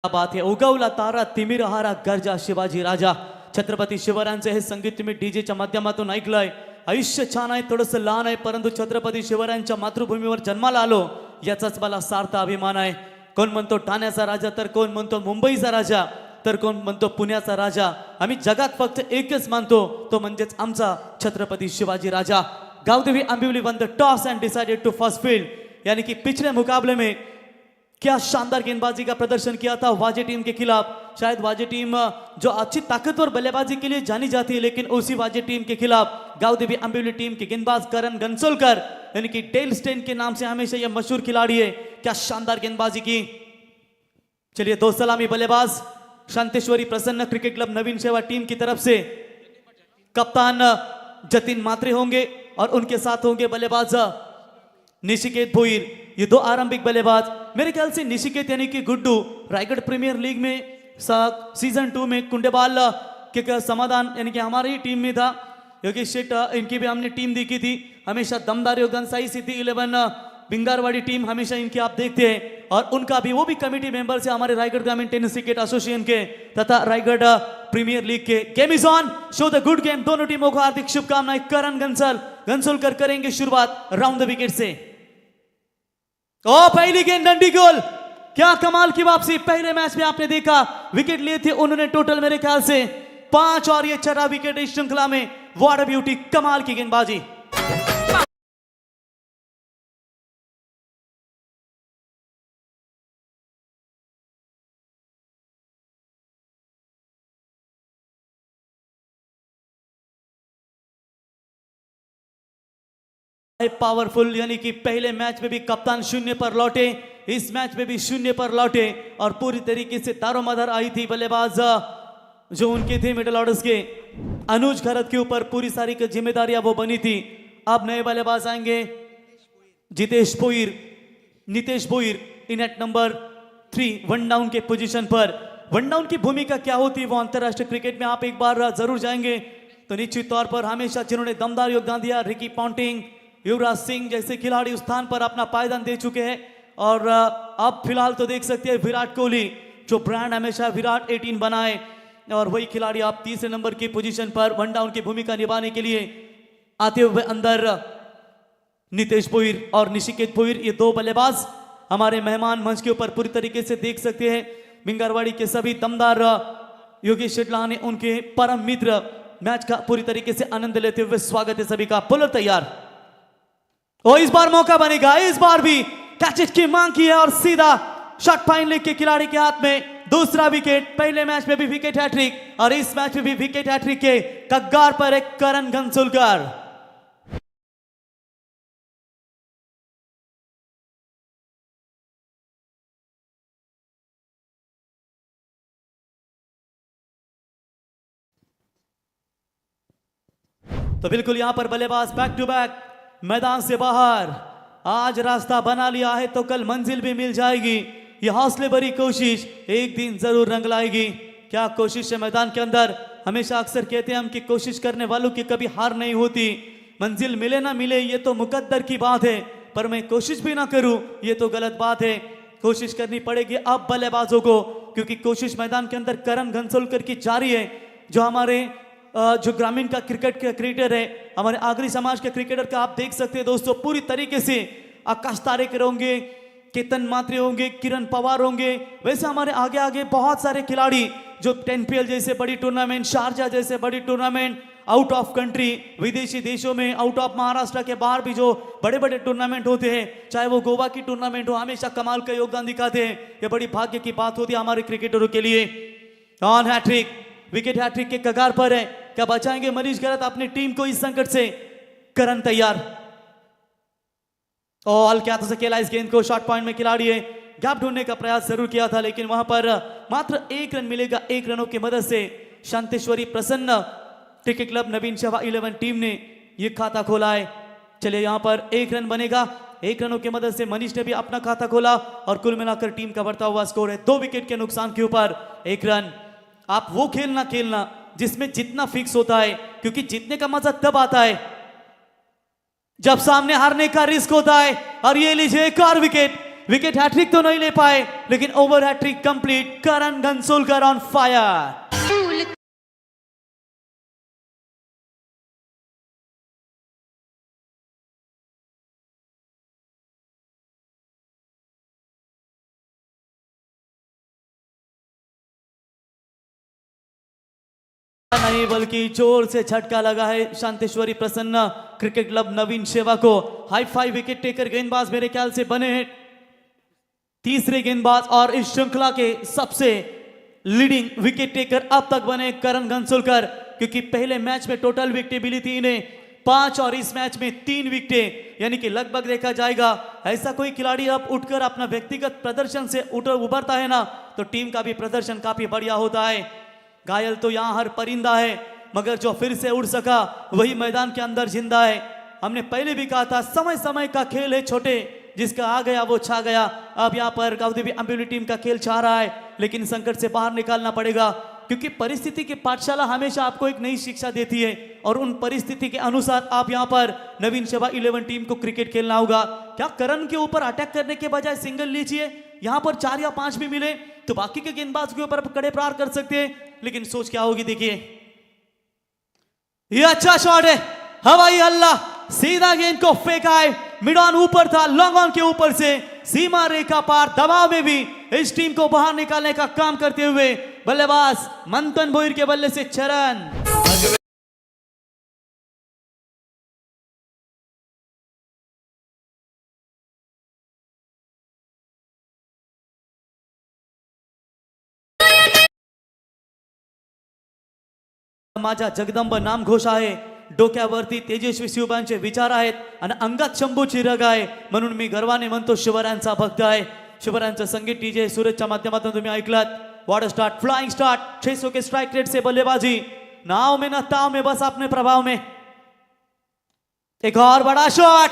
बात आहे. उगवला तारा तिमिर हारा गर्जा शिवाजी राजा. छत्रपती शिवरायांचे हे संगीत तुम्ही डीजेच्या माध्यमातून ऐकलंय. आयुष्य छान आहे, थोडंसं लहान आहे, परंतु छत्रपती शिवरायांच्या मातृभूमीवर जन्माला आलो याचाच मला सार्थ अभिमान आहे. कोण म्हणतो ठाण्याचा राजा, तर कोण म्हणतो मुंबईचा राजा, तर कोण म्हणतो पुण्याचा राजा. आम्ही जगात फक्त एकच मानतो, तो म्हणजेच आमचा Chhatrapati Shivaji Raja. Gavdevi Ambivli won the toss and decided to first field, यानी कि पिछले मुकाबले में क्या शानदार गेंदबाजी का प्रदर्शन किया था वाजे टीम के खिलाफ. शायद वाजे टीम जो अच्छी ताकतवर बल्लेबाजी के लिए जानी जाती है, लेकिन उसी वाजे टीम के खिलाफ गावदेवी अंबिवली टीम के गेंदबाज करण गंसोलकर, यानी कि डेल स्टेन के नाम से हमेशा यह मशहूर खिलाड़ी है, क्या शानदार गेंदबाजी की. चलिए दो सलामी बल्लेबाज शांतेश्वरी प्रसन्न क्रिकेट क्लब नवीन सेवा टीम की तरफ से कप्तान जतिन मात्रे होंगे और उनके साथ होंगे बल्लेबाज निशिकेत भोईर. ये दो आरंभिक बल्लेबाज. मेरे ख्याल से निशिकेत यानी कि गुड्डू रायगढ़ प्रीमियर लीग में सीजन 2 में कुंडेबाल के समाधान यानी कि हमारी टीम में था. योगेश शेठ इनकी भी हमने टीम देखी थी, हमेशा दमदार योगदान. साई सिद्धि 11 बिंगारवाड़ी टीम हमेशा इनकी आप देखते हैं, और उनका भी वो भी कमेटी मेंबर से हमारे रायगढ़ ग्रामीण टेनिस क्रिकेट एसोसिएशन के तथा रायगढ़ प्रीमियर लीग के. Game is on, show the good game. दोनों टीमों को हार्दिक शुभकामनाएं. करण गंसोलकर करेंगे शुरुआत राउंड द विकेट से. ओ पहली गेंद डंडी गोल, क्या कमाल की वापसी. पहले मैच में आपने देखा विकेट लिए थे उन्होंने टोटल मेरे ख्याल से 5, और ये 6वां विकेट इस श्रृंखला में. व्हाट अ ब्यूटी, कमाल की गेंदबाजी. पावरफुल, यानी कि पहले मैच में भी कप्तान 0 पर लौटे, इस मैच में भी 0 पर लौटे, और पूरी तरीके से दारोमदार आई थी बल्लेबाज जो उनके थे मिडिल ऑर्डर्स के अनुज खरत के ऊपर पूरी सारी की जिम्मेदारियां वो बनी थी. अब नए बल्लेबाज आएंगे Jitesh Bhoir, Nitesh Bhoir in at number 3 one down के पोजीशन पर. वन डाउन की भूमिका क्या होती है वो अंतरराष्ट्रीय क्रिकेट में आप एक बार जरूर जाएंगे तो निश्चित तौर पर हमेशा जिन्होंने दमदार योगदान दिया, रिकी पॉन्टिंग, युवराज सिंह जैसे खिलाड़ी उस स्थान पर अपना पायदान दे चुके हैं. और अब फिलहाल तो देख सकते हैं विराट कोहली, जो ब्रांड हमेशा विराट 18 बनाए, और वही खिलाड़ी आप 30 नंबर की पोजीशन पर वन डाउन की भूमिका निभाने के लिए आते हुए अंदर नितेश भोईर और निशिकेत भोईर, ये दो बल्लेबाज हमारे मेहमान मंच के ऊपर पूरी तरीके से देख सकते हैं. बिंगारवाड़ी के सभी दमदार योगेश शेटला ने उनके परम मित्र मैच का पूरी तरीके से आनंद लेते हुए स्वागत है सभी का. बोलर तैयार, और इस बार मौका बनेगा, इस बार भी कैच की मांग की है और सीधा शॉट फाइन लेग के खिलाड़ी के हाथ में दूसरा विकेट. पहले मैच में भी विकेट हैट्रिक और इस मैच में भी विकेट हैट्रिक के कगार पर एक करण गंसोलकर. तो बिल्कुल यहां पर बल्लेबाज बैक टू बैक मैदान से बाहर. आज रास्ता बना लिया है तो कल मंजिल भी मिल जाएगी. ये हौसले भरी कोशिश एक दिन जरूर रंग लाएगी. क्या कोशिश है मैदान के अंदर. हमेशा अक्सर कहते हैं हम कि कोशिश करने वालों की कभी हार नहीं होती. मंजिल मिले ना मिले ये तो मुकद्दर की बात है, पर मैं कोशिश भी ना करूं ये तो गलत बात है. कोशिश करनी पड़ेगी अब बल्लेबाजों को, क्योंकि कोशिश मैदान के अंदर करण गंसोलकर की जारी है, जो हमारे जो ग्रामीण का क्रिकेटर है, हमारे आगरी समाज के क्रिकेटर का आप देख सकते हैं दोस्तों. पूरी तरीके से आकाश तारेकर होंगे, केतन मात्रे होंगे, किरण पवार होंगे, वैसे हमारे आगे आगे बहुत सारे खिलाड़ी जो 10PL जैसे बड़ी टूर्नामेंट, शारजा जैसे बड़ी टूर्नामेंट, आउट ऑफ कंट्री विदेशी देशों में, आउट ऑफ महाराष्ट्र के बाहर भी जो बड़े बड़े टूर्नामेंट होते हैं, चाहे वो गोवा की टूर्नामेंट हो, हमेशा कमाल का योगदान दिखाते हैं. ये बड़ी भाग्य की बात होती है हमारे क्रिकेटरों के लिए. ऑन हैट्रिक, विकेट हैट्रिक के कगार पर है. क्या बचाएंगे मनीष गरत अपनी टीम को इस संकट से. करण तैयार, और हल्के हाथों से खेला इस गेंद को. शॉर्ट पॉइंट में खिलाड़ी है, गैप ढूंढने का प्रयास जरूर किया था, लेकिन वहां पर मात्र 1 रन मिलेगा. 1 रनों की मदद से शांतेश्वरी प्रसन्न क्रिकेट क्लब नवीन सेवा 11 टीम ने यह खाता खोला है. चलिए यहां पर 1 रन बनेगा. 1 रनों की मदद से मनीष ने भी अपना खाता खोला, और कुल मिलाकर टीम का बढ़ता हुआ स्कोर है 2 विकेट के नुकसान के ऊपर 1 रन. आप वो खेलना जिसमें जितना फिक्स होता है, क्योंकि जीतने का मजा तब आता है जब सामने हारने का रिस्क होता है. और ये लीजिए एक और विकेट. विकेट हैट्रिक तो नहीं ले पाए, लेकिन over hat-trick complete. Karan Ghansolkar on fire. नहीं बल्कि जोर से झटका लगा है शांतेश्वरी प्रसन्न क्रिकेट क्लब नवीन सेवा को। हाई फाइव विकेट टेकर गेंदबाज मेरे ख्याल से बने हैं, तीसरे गेंदबाज और इस श्रृंखला के सबसे लीडिंग विकेट टेकर अब तक बने करण घनसोलकर, क्योंकि पहले मैच में टोटल विकेटें मिली थी इन्हें 5 और इस मैच में 3 विकेटें, यानी कि लगभग देखा जाएगा ऐसा कोई खिलाड़ी अब उठकर अपना व्यक्तिगत प्रदर्शन से उभरता है ना, तो टीम का भी प्रदर्शन काफी बढ़िया होता है। घायल तो यहाँ हर परिंदा है, मगर जो फिर से उड़ सका वही मैदान के अंदर जिंदा है। हमने पहले भी कहा था समय समय का खेल है छोटे, जिसका आ गया वो छा गया। अब यहाँ पर गावदेवी अंबिवली टीम का खेल छा रहा है, लेकिन संकट से बाहर निकालना पड़ेगा, क्योंकि परिस्थिति की पाठशाला हमेशा आपको एक नई शिक्षा देती है और उन परिस्थिति के अनुसार आप यहाँ पर नवीन सेवा 11 टीम को क्रिकेट खेलना होगा। क्या करण के ऊपर अटैक करने के बजाय सिंगल लीजिए, यहाँ पर 4 या 5 भी मिले तो बाकी के गेंदबाज के ऊपर कड़े प्रहार कर सकते हैं, लेकिन सोच क्या होगी देखिए। ये अच्छा शॉट है, हवाई हल्ला, सीधा गेंद को फेंका है, मिड ऑन ऊपर था, लॉन्ग ऑन के ऊपर से सीमा रेखा पार, दबाव में भी इस टीम को बाहर निकालने का काम करते हुए बल्लेबाज मंथन भोईर के बल्ले से चरण। माझा जगदंब नाम घोष आहे, डोक्यावरती तेजस्वी शिवबांचे विचार आहेत आणि अंगात शंभूची रग आहे, म्हणून मी गर्वाने म्हणतो शिवरायांचा भक्त आहे। शिवरायांचं संगीत डीजे सूरजच्या माध्यमातून तुम्ही ऐकलात। वॉटर स्टार्ट, फ्लाइंग स्टार्ट, 600 के स्ट्राइक रेट से बल्लेबाजी, नाव में न ताव में, बस अपने प्रभाव में। एक और बड़ा शॉट,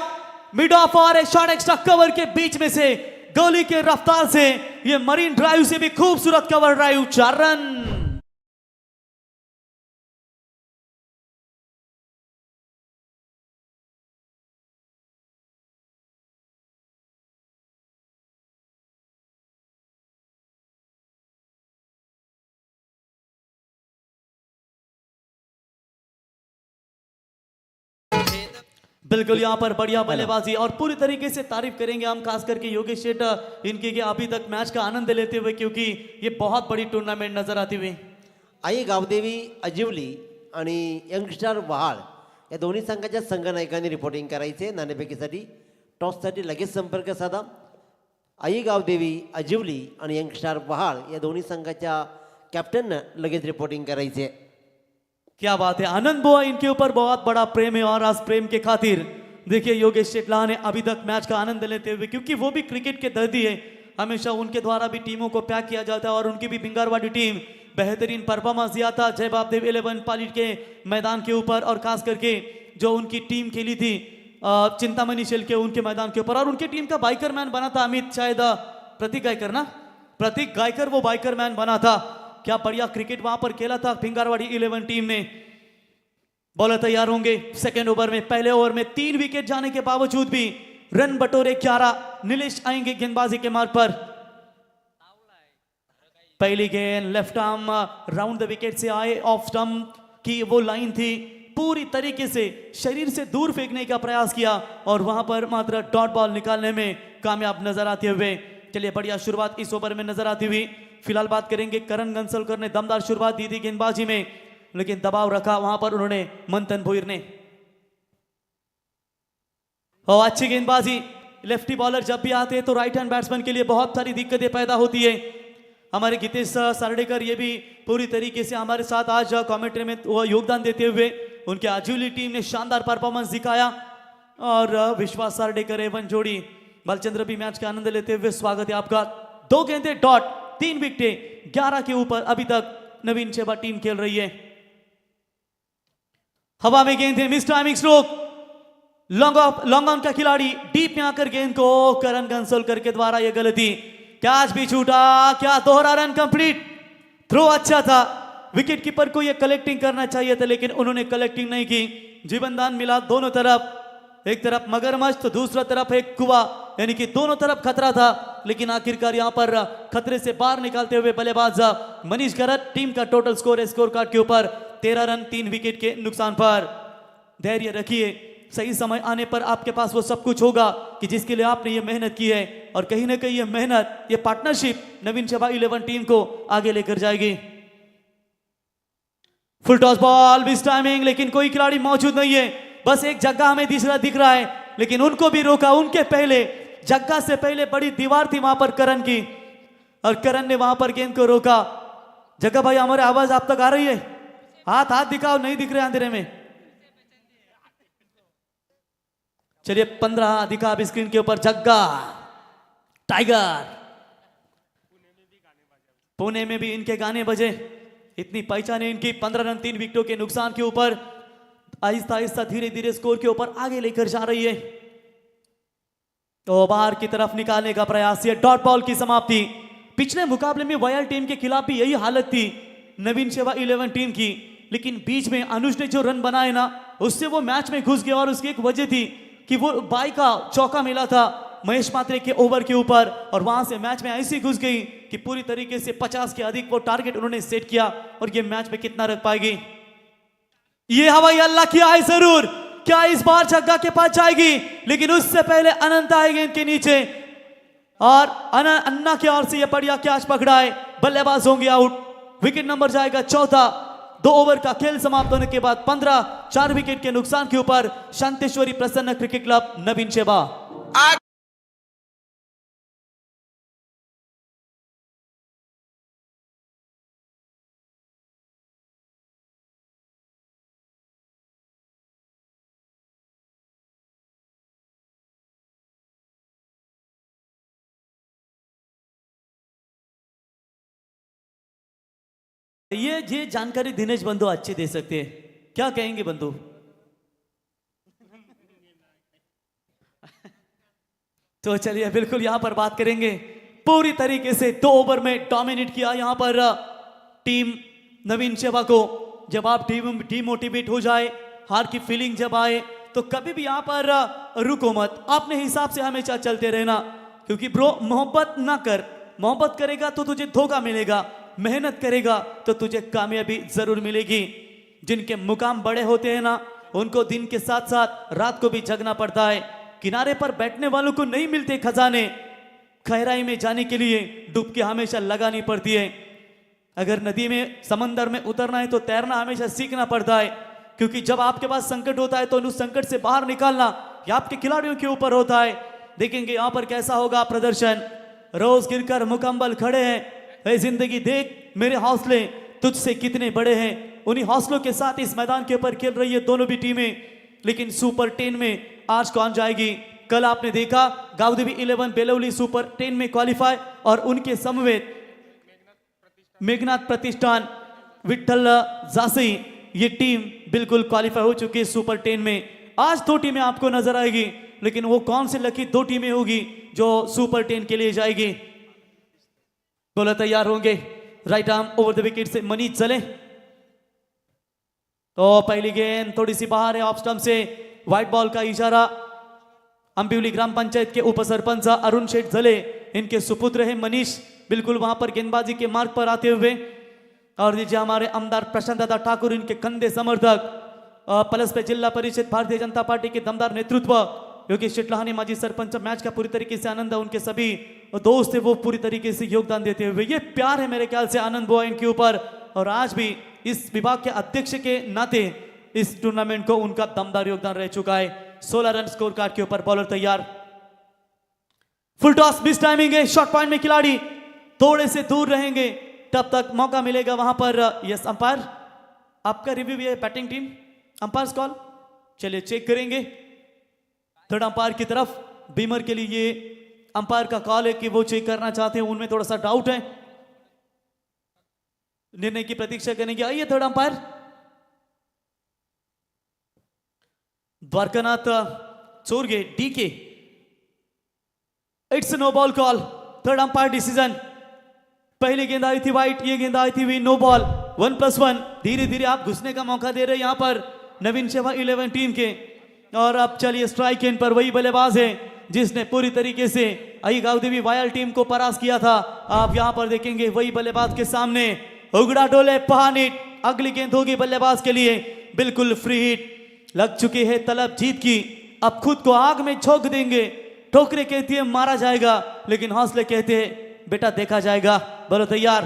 मिड ऑफ और एक शॉट एक्स्ट्रा कवर के बीच में से, गोली के रफ्तार से, ये मरीन ड्राइव से भी खूबसूरत कवर ड्राइव, 4 रन। बिल्कुल यहाँ पर बढ़िया बल्लेबाजी और पूरी तरीके से तारीफ करेंगे हम, खास करके योगेश शेठ इनके के अभी तक मैच का आनंद लेते हुए, क्योंकि ये बहुत बड़ी टूर्नामेंट नजर आती हुई। आई गावदेवी अजिवली आणि यंगस्टर वहाळ या दोन्ही संघाच्या संघनायकांनी रिपोर्टिंग करायचे नाणेफेकीसाठी। टॉससाठी लगेच संपर्क साधा। आई गावदेवी अजिवली आणि यंगस्टर वहाळ या दोन्ही संघाच्या कॅप्टननं लगेच रिपोर्टिंग करायचे। क्या बात है, आनंद बुआ इनके ऊपर बहुत बड़ा प्रेम है और आज प्रेम के खातिर देखिए योगेश शेटला ने अभी तक मैच का आनंद लेते हुए, क्योंकि वो भी क्रिकेट के दर्दी है, हमेशा उनके द्वारा भी टीमों को पैक किया जाता है और उनकी भी भिंगारवाड़ी टीम बेहतरीन परफॉर्मेंस दिया था जय बापदेव 11 पालिट के मैदान के ऊपर, और खास करके जो उनकी टीम खेली थी चिंतामणि शेल के उनके मैदान के ऊपर, और उनकी टीम का बाइकर मैन बना था अमित, शायद प्रतीक गायकर ना, प्रतीक गायकर वो बाइकर मैन बना था। क्या बढ़िया क्रिकेट वहां पर खेला था भिंगारवाड़ी 11 टीम ने। बॉलर तैयार होंगे सेकेंड ओवर में। पहले ओवर में 3 विकेट जाने के बावजूद भी रन बटोरे 11, नीलेश आएंगे गेंदबाजी के मार्ग पर। पहली गेंद left arm round the wicket से आए, ऑफ स्टंप की वो लाइन थी, पूरी तरीके से शरीर से दूर फेंकने का प्रयास किया और वहां पर मात्र डॉट बॉल निकालने में कामयाब नजर आते हुए। चलिए बढ़िया शुरुआत इस ओवर में नजर आती हुई। फिलहाल बात करेंगे करण घनसोलकर ने दमदार शुरुआत दी थी गेंदबाजी में, लेकिन दबाव रखा वहां पर उन्होंने मंथन भोईर ने। और अच्छी गेंदबाजी, लेफ्टी बॉलर जब भी आते हैं तो राइट हैंड बैट्समैन के लिए बहुत सारी दिक्कतें पैदा होती है। हमारे गीतेश सारडेकर ये भी पूरी तरीके से हमारे साथ आज कमेंट्री में योगदान देते हुए, उनके आजुली टीम ने शानदार परफॉर्मेंस दिखाया और विश्वास सारडेकर एवं जोड़ी बालचंद्र भी मैच का आनंद लेते हुए स्वागत है आपका। 2 गेंदें डॉट, 3 विकेटें, 11 के ऊपर अभी तक नवीन सेवा टीम खेल रही है। हवा में गेंद है, miss timing stroke, long on का खिलाड़ी डीप में आकर गेंद को करण घनसोलकर के द्वारा यह गलती, कैच भी छूटा, क्या दोहरा रन कंप्लीट। थ्रो अच्छा था, विकेट कीपर को यह कलेक्टिंग करना चाहिए था, लेकिन उन्होंने कलेक्टिंग नहीं की। जीवनदान मिला दोनों तरफ, एक तरफ मगरमच्छ तो दूसरा तरफ एक कुआ, यानी कि दोनों तरफ खतरा था। लेकिन आखिरकार यहां पर खतरे से बाहर निकालते हुए बल्लेबाज मनीष घरत टीम का टोटल स्कोर है स्कोर कार्ड के ऊपर 13 रन 3 विकेट के नुकसान पर। धैर्य रखिए, सही समय आने पर आपके पास वो सब कुछ होगा कि जिसके लिए आपने ये मेहनत की है, और कहीं ना कहीं ये मेहनत, ये पार्टनरशिप नवीन सेवा 11 टीम को आगे लेकर जाएगी। फुल टॉस बॉल मिस टाइमिंग, लेकिन कोई खिलाड़ी मौजूद नहीं है। बस एक जग्गा हमें दिख रहा है, लेकिन उनको भी रोका। उनके पहले जग्गा से पहले बड़ी दीवार थी वहां पर करण की, और करण ने वहां पर गेंद को रोका। जग्गा भाई, हमारी आवाज आप तक आ रही है? हाथ हाथ दिखाओ, नहीं दिख रहे अंधेरे में। चलिए 15 दिखा अब स्क्रीन के ऊपर। जग्गा टाइगर, पुणे में भी इनके गाने बजे, इतनी पहचान है इनकी। 15 रन 3 विकेटों के नुकसान के ऊपर आहिस्ता आहिस्ता धीरे धीरे स्कोर के ऊपर आगे लेकर जा रही है। तो बाहर की तरफ निकालने का प्रयास, ये डॉट बॉल की समाप्ति। पिछले मुकाबले में वॉयल टीम के खिलाफ भी यही हालत थी नवीन सेवा 11 टीम की, लेकिन बीच में अनुज ने जो रन बनाए ना, उससे वो मैच में घुस गया। और उसकी एक वजह थी कि वो बाई का चौका मिला था महेश मात्रे के ओवर के ऊपर, और वहां से मैच में ऐसी घुस गई कि पूरी तरीके से 50 के अधिक वो टारगेट उन्होंने सेट किया। और ये मैच में कितना रख पाएगी? ये हवाई अल्लाह की आए जरूर, क्या इस बार जग्गा के पास जाएगी? लेकिन उससे पहले अनंत आएंगे इनके नीचे, और अन्ना की ओर से ये बढ़िया कैच पकड़ा है। बल्लेबाज होंगे आउट, विकेट नंबर जाएगा चौथा। 2 ओवर का खेल समाप्त होने के बाद 15 4 विकेट के नुकसान के ऊपर शांतेश्वरी प्रसन्न क्रिकेट क्लब नवीन सेवा। ये जानकारी दिनेश बंधु अच्छी दे सकते हैं, क्या कहेंगे बंधु? तो चलिए बिल्कुल यहां पर बात करेंगे। पूरी तरीके से 2 ओवर में डोमिनेट किया यहां पर टीम नवीन सेवा को। जब आप डिमोटिवेट हो जाए, हार की फीलिंग जब आए, तो कभी भी यहां पर रुको मत, अपने हिसाब से हमेशा चलते रहना। क्योंकि ब्रो, मोहब्बत ना कर, मोहब्बत करेगा तो तुझे धोखा मिलेगा, मेहनत करेगा तो तुझे कामयाबी जरूर मिलेगी। जिनके मुकाम बड़े होते हैं ना, उनको दिन के साथ साथ रात को भी जगना पड़ता है। किनारे पर बैठने वालों को नहीं मिलते खजाने, गहराई में जाने के लिए डुबकी हमेशा लगानी पड़ती है। अगर नदी में, समंदर में उतरना है तो तैरना हमेशा सीखना पड़ता है। क्योंकि जब आपके पास संकट होता है तो उस संकट से बाहर निकालना ये आपके खिलाड़ियों के ऊपर होता है। देखेंगे यहां पर कैसा होगा प्रदर्शन। रोज गिरकर मुकम्मल खड़े हैं, ऐ जिंदगी देख मेरे हौसले तुझसे कितने बड़े हैं। उन्हीं हौसलों के साथ इस मैदान के ऊपर खेल रही है दोनों भी टीमें। लेकिन सुपर 10 में आज कौन जाएगी? कल आपने देखा गावदेवी 11 बेलौली सुपर 10 में क्वालिफाई, और उनके समवेत मेघनाथ प्रतिष्ठान विठल जासई, ये टीम बिल्कुल क्वालिफाई हो चुकी है सुपर 10 में। आज 2 टीमें आपको नजर आएगी, लेकिन वो कौन सी लकी 2 टीमें होगी जो सुपर 10 के लिए जाएगी? बोला तैयार होंगे। Right arm over the wicket से मनीष चले, तो पहली गेंद थोड़ी सी बाहर है ऑफ स्टंप से। व्हाइट बॉल का इशारा अंबिवली ग्राम पंचायत के उप सरपंच अरुण शेठ जले, इनके सुपुत्र है मनीष, बिल्कुल वहां पर गेंदबाजी के मार्ग पर आते हुए। और नीचे हमारे आमदार प्रशांत दादा ठाकुर, इनके कंधे समर्थक। प्लस पे जिला परिषद भारतीय जनता पार्टी के दमदार नेतृत्व, योगेश शेटलाहानी माजी सरपंच। मैच का पूरी तरीके से आनंद है, उनके सभी दोस्त है वो पूरी तरीके से योगदान देते हुए। ये प्यार है मेरे ख्याल से आनंद बुआ इनके ऊपर, और आज भी इस विभाग के अध्यक्ष के नाते इस टूर्नामेंट को उनका दमदार योगदान रह चुका है। 16 रन स्कोर कार्ड के ऊपर बॉलर तैयार। फुल टॉस मिस टाइमिंग है, शॉर्ट पॉइंट में खिलाड़ी थोड़े से दूर रहेंगे, तब तक मौका मिलेगा वहां पर। यस अंपायर, आपका रिव्यू है बैटिंग टीम, अंपायर कॉल। चलिए चेक करेंगे थर्ड अंपायर की तरफ। बीमर के लिए ये अंपायर का कॉल है कि वो चेक करना चाहते हैं, उनमें थोड़ा सा डाउट है, निर्णय की प्रतीक्षा करेंगे। आइए third umpire Dwarkanath Chorge DK, it's no ball call, third umpire decision. पहली गेंद आई थी वाइट, ये गेंद आई थी वी, नो बॉल, 1+1। धीरे धीरे आप घुसने का मौका दे रहे हैं यहां पर नवीन सेवा 11 टीम के। और अब चलिए स्ट्राइक इन पर वही बल्लेबाज है जिसने पूरी तरीके से आई गावदेवी वायल टीम को परास्त किया था। आप यहां पर देखेंगे वही बल्लेबाज के सामने उगड़ा डोले पहानिट। अगली गेंद होगी बल्लेबाज के लिए, बिल्कुल फ्री हिट। लग चुकी है तलब जीत की, अब खुद को आग में झोंक देंगे। ठोकरे कहती है मारा जाएगा, लेकिन हौसले कहते हैं बेटा देखा जाएगा। बोलो तैयार।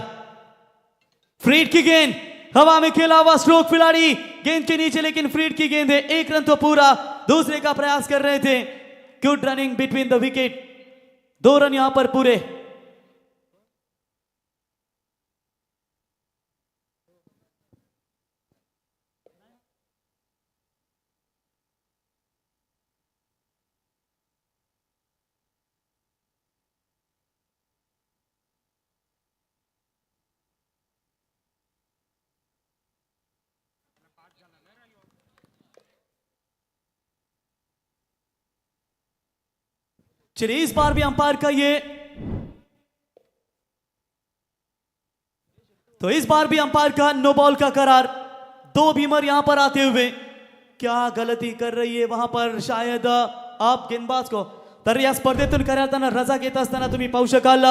फ्री हिट की गेंद हवा में खेला हुआ स्ट्रोक खिलाड़ी गेंद के नीचे, लेकिन फ्री हिट की गेंद है। एक रन तो पूरा, दूसरे का प्रयास कर रहे थे। Good running between the wicket, 2 run यहां पर पूरे। चलिए इस बार भी अंपायर का ये, तो इस बार भी अंपायर का नो बॉल का करार। 2 भीमर यहां पर आते हुए क्या गलती कर रही है वहां पर, शायद आप गेंदबाज को तर या स्पर्धेतून करताना रजा घेत असताना तुम्ही पाहू शकाल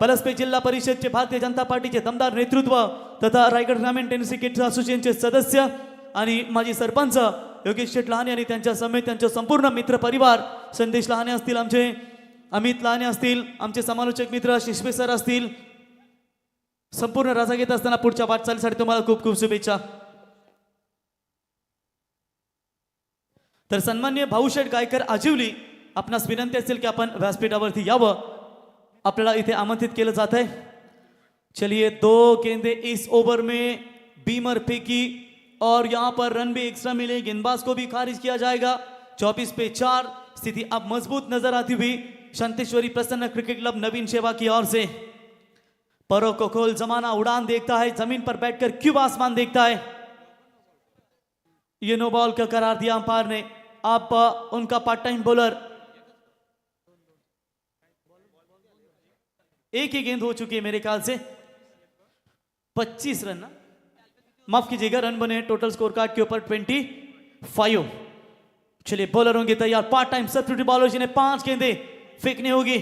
पलसपे जिल्हा परिषदचे भारतीय जनता पार्टीचे दमदार नेतृत्व तथा रायगड ग्रामीण टेनिस क्रिकेट असोसिएशनचे सदस्य आणि माजी सरपंच योगेश शेठ लहाने आणि त्यांच्या समेत त्यांचे संपूर्ण मित्र परिवार, संदेश लहाने असतील, आमचे अमित लहाने असतील, आमचे समालोचक मित्र शिशपे सर असतील, संपूर्ण रजा घेत असताना पुढच्या वाटचालीसाठी तुम्हाला खूप खूप शुभेच्छा। तर सन्माननीय भाऊशेठ गायकर आजिवली, आपणास विनंती असेल की आपण व्यासपीठावरती यावं, आपल्याला इथे आमंत्रित केलं जात है। चलिए 2 गेंदे इस ओवर में बीमर फेंकी और यहां पर रन भी एक्स्ट्रा मिले, गेंदबाज को भी खारिज किया जाएगा। 24 पे 4, स्थिति अब मजबूत नजर आती हुई शांतेश्वरी प्रसन्न क्रिकेट क्लब नवीन सेवा की ओर से। परों को खोल जमाना उड़ान देखता है, जमीन पर बैठकर क्यों आसमान देखता है। ये नो बॉल का करार दिया अंपायर ने। आप उनका पार्ट टाइम बॉलर, एक ही गेंद हो चुकी है मेरे ख्याल से, 25 रन ना, माफ कीजिएगा, रन बने हैं टोटल स्कोर कार्ड के ऊपर 25। चलिए बॉलर होंगे तैयार, पार्ट टाइम सब्स्टिट्यूट बॉलर जिन्हें 5 गेंदे फेंकनी होगी।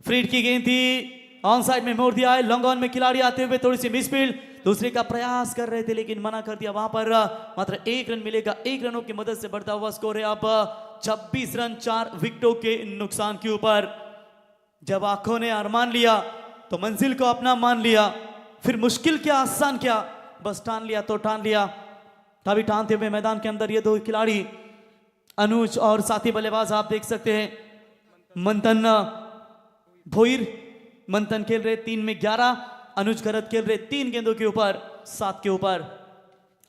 फ्री हिट की गेंद थी, ऑन साइड में मोड़ दिया है। लॉन्ग ऑन में खिलाड़ी आते हुए थोड़ी सी मिसफील्ड, दूसरे का प्रयास कर रहे थे लेकिन मना कर दिया। वहां पर मात्र 1 रन मिलेगा, 1 रनों की मदद से बढ़ता हुआ स्कोर है अब 26 रन 4 विकेटों के नुकसान के ऊपर। जब आंखों ने अरमान लिया तो मंजिल को अपना मान लिया, फिर मुश्किल क्या आसान क्या, बस ठान लिया तो ठान लिया। तभी ठानते हुए मैदान के अंदर ये 2 खिलाड़ी अनुज और साथी बल्लेबाज आप देख सकते हैं, मंथन भोईर, मंथन खेल रहे 3 में 11, अनुज खरत खेल रहे 3 गेंदों के ऊपर 7 के ऊपर।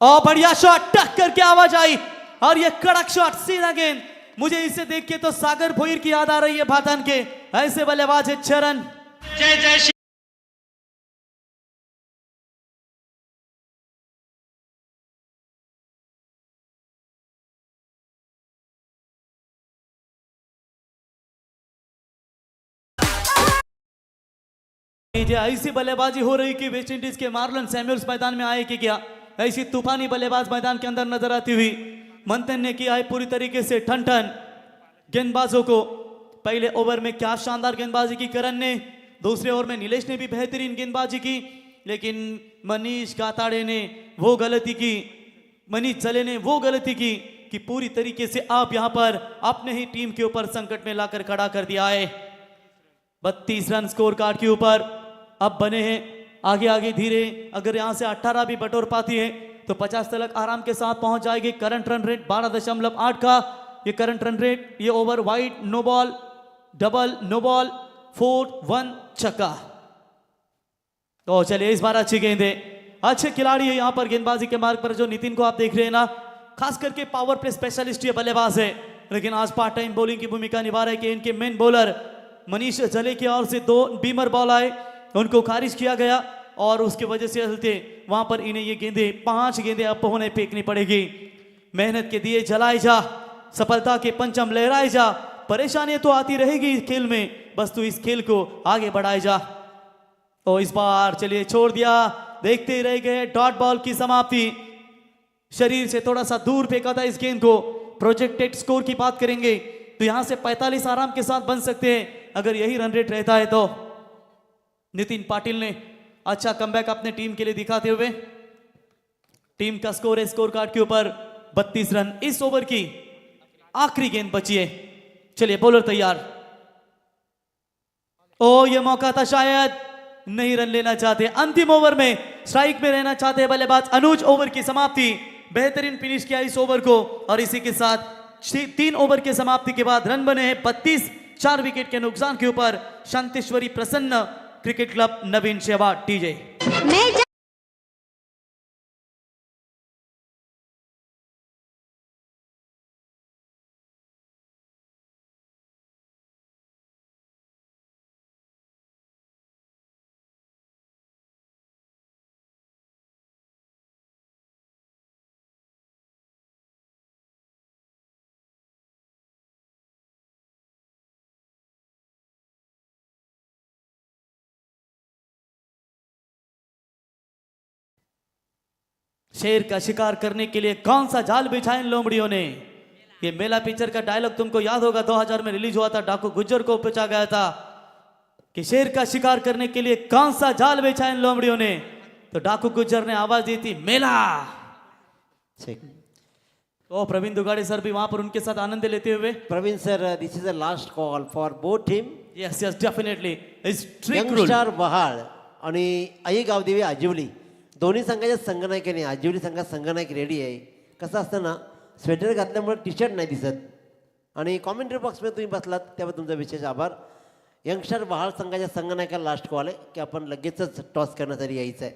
और बढ़िया शॉट, टक करके आवाज आई और ये कड़क शॉट, सीधा गेंद। मुझे इसे देख के तो सागर भोईर की याद आ रही है भातन के, ऐसे बल्लेबाज है। 6 रन। जय जय श्री जे ऐसी बल्लेबाजी हो रही कि वेस्ट इंडीज के मार्लन सैमुअल्स मैदान में आए कि क्या, ऐसी तूफानी बल्लेबाज मैदान के अंदर नजर आती हुई। मंथन ने किया है पूरी तरीके से ठन ठन गेंदबाजों को। पहले ओवर में क्या शानदार गेंदबाजी की करण ने, दूसरे ओवर में नीलेश ने भी बेहतरीन गेंदबाजी की, लेकिन मनीष काताड़े ने वो गलती की, मनीष चले ने वो गलती की कि पूरी तरीके से आप यहां पर अपने ही टीम के ऊपर संकट में लाकर खड़ा कर दिया है। 32 रन स्कोर कार्ड के ऊपर अब बने हैं। आगे आगे धीरे, अगर यहां से 18 भी बटोर पाती है तो 50 तक आराम के साथ पहुंच जाएगी। करंट रन रेट 12.8 का ये करंट रन रेट। ये over wide, no ball, double, no ball, 4-1 छक्का। तो चलिए इस बार अच्छी गेंद है, अच्छे खिलाड़ी है यहाँ पर गेंदबाजी के मार्ग पर जो नितिन को आप देख रहे हैं ना, खास करके पावर प्ले स्पेशलिस्ट ये बल्लेबाज है, लेकिन आज पार्ट टाइम बॉलिंग की भूमिका निभा रहे कि इनके मेन बॉलर मनीष जले की ओर से 2 बीमर बॉल आए, उनको खारिज किया गया और उसकी वजह से चलते वहां पर इन्हें ये गेंदे 5 गेंदे अब होने फेंकनी पड़ेगी। मेहनत के दिए जलाए जा, सफलता के पंचम लहराए जा, परेशानियां तो आती रहेगी इस खेल में, बस तू इस खेल को आगे बढ़ाए जा। तो इस बार चलिए छोड़ दिया, देखते ही रह गए। डॉट बॉल की समाप्ति, शरीर से थोड़ा सा दूर फेंका था इस गेंद को, प्रोजेक्टेड स्कोर की बात करेंगे तो यहां से 45 आराम के साथ बन सकते हैं अगर यही रन रेट रहता है तो। नितिन पाटिल ने अच्छा कमबैक अपने टीम के लिए दिखाते हुए टीम का स्कोर है स्कोर कार्ड के ऊपर 32 रन। इस ओवर की आखिरी गेंद बची है। चलिए बॉलर तैयार। ओ ये मौका था, शायद नहीं रन लेना चाहते, अंतिम ओवर में स्ट्राइक में रहना चाहते हैं बल्लेबाज अनुज। ओवर की समाप्ति, बेहतरीन फिनिश किया इस ओवर को और इसी के साथ 3 ओवर के समाप्ति के बाद रन बने हैं 32। 4 विकेट के नुकसान के ऊपर शांतेश्वरी प्रसन्न क्रिकेट क्लब नवीन सेवा टीजे। शेर का शिकार करने के लिए कौन सा जाल बिछाया इन लोमड़ियों ने। ये मेला पिक्चर का डायलॉग तुमको याद होगा, 2000 में रिलीज हुआ था, डाकू गुज्जर को पूछा गया था कि शेर का शिकार करने के लिए कौन सा जाल बिछाया इन लोमड़ियों ने, तो डाकू गुज्जर ने आवाज दी थी मेला। तो प्रवीण दुगाड़े सर भी वहां पर उनके साथ आनंद लेते हुए। Praveen sir, this is the last call for both team. Yes yes definitely youngstar Bahal आणि आई गावदेवी आजिवली दोन्ही संघाच्या संघनायकाने, आजिवली संघात संघनायक रेडी आहे. कसं असतं ना, स्वेटर घातल्यामुळे टी शर्ट नाही दिसत आणि कॉमेंट्री बॉक्समध्ये तुम्ही बसलात त्यामुळे तुमचा विशेष आभार. यंगस्टर बहाळ संघाच्या संघनायकाला लास्ट कॉल है कि अपन लगेचच टॉस करण्यासाठी यायचं आहे.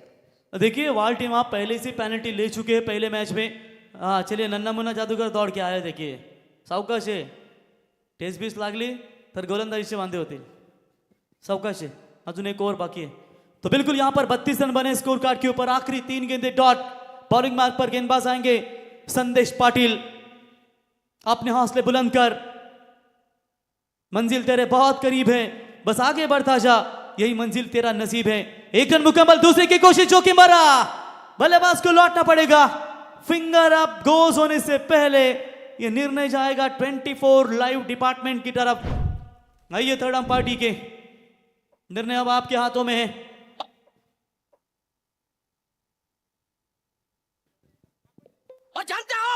देखिए वाल टीम आप पहले से पेनल्टी ले चुके हैं पहले मैच में. हाँ चलिए, नन्ना मुन्ना जादूगर दौड़ के आया. देखिए सावकाश आहे, टेस्ट बीस लागली तर गोलंदाजीचे वांदे होतील. सावकाश आहे, अजून एक ओवर बाकी है. तो बिल्कुल यहां पर 32 रन बने स्कोर कार्ड के ऊपर. आखिरी 3 गेंदे डॉट. बॉलिंग मार्क पर गेंदबाज आएंगे संदेश पाटिल. अपने हौसले बुलंद कर, मंजिल तेरे बहुत करीब है, बस आगे बढ़ता जा, यही मंजिल तेरा नसीब है. एक रन मुकम्मल. दूसरे की कोशिश जोखिम भरा, बल्लेबाज को लौटना पड़ेगा. फिंगर अप गोज होने से पहले यह निर्णय जाएगा 24 लाइव डिपार्टमेंट की तरफ. आइए थर्ड अंपायर पार्टी के निर्णय अब आपके हाथों में है. और जानते हो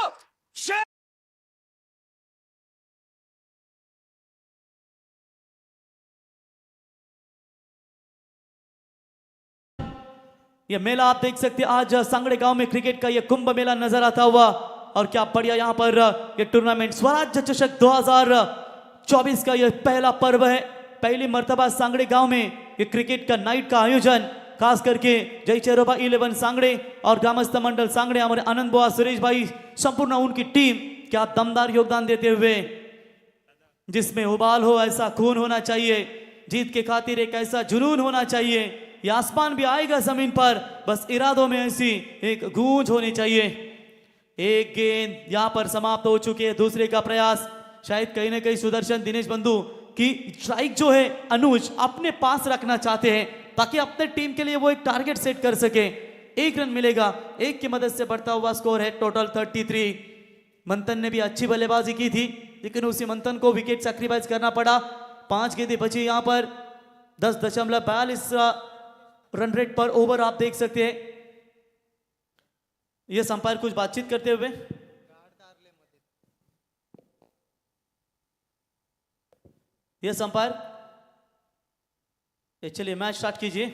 ये मेला आप देख सकते हैं आज सांगड़े गांव में क्रिकेट का ये कुंभ मेला नजर आता हुआ. और क्या बढ़िया यहाँ पर ये टूर्नामेंट स्वराज्य चषक 2024 का ये पहला पर्व है. पहली मर्तबा सांगड़े गांव में ये क्रिकेट का नाइट का आयोजन, खास करके जय चेरोबा 11 सांगड़े और ग्रामस्थ मंडल सांगड़े, हमारे आनंद बुआ, सुरेश भाई, संपूर्ण उनकी टीम क्या दमदार योगदान देते हुए. जिसमें उबाल हो ऐसा खून होना चाहिए, जीत के खातिर एक ऐसा जुनून होना चाहिए. ये आसमान भी आएगा जमीन पर, बस इरादों में ऐसी एक गूंज होनी चाहिए. एक गेंद यहां पर समाप्त हो चुकी है. दूसरे का प्रयास, शायद कहीं ना कहीं सुदर्शन दिनेश बंधु की स्ट्राइक जो है अनुज अपने पास रखना चाहते हैं ताकि अपने टीम के लिए वो एक टारगेट सेट कर सके. 1 रन मिलेगा, 1 की मदद से बढ़ता हुआ स्कोर है टोटल 33. मंथन ने भी अच्छी बल्लेबाजी की थी, लेकिन उसी मंथन को विकेट सैक्रिफाइस करना पड़ा. 5 गेंदें बची यहां पर. 10.42 रन रेट पर ओवर आप देख सकते हैं. ये अंपायर कुछ बातचीत करते हुए. ये अंपायर, चलिए मैच स्टार्ट कीजिए.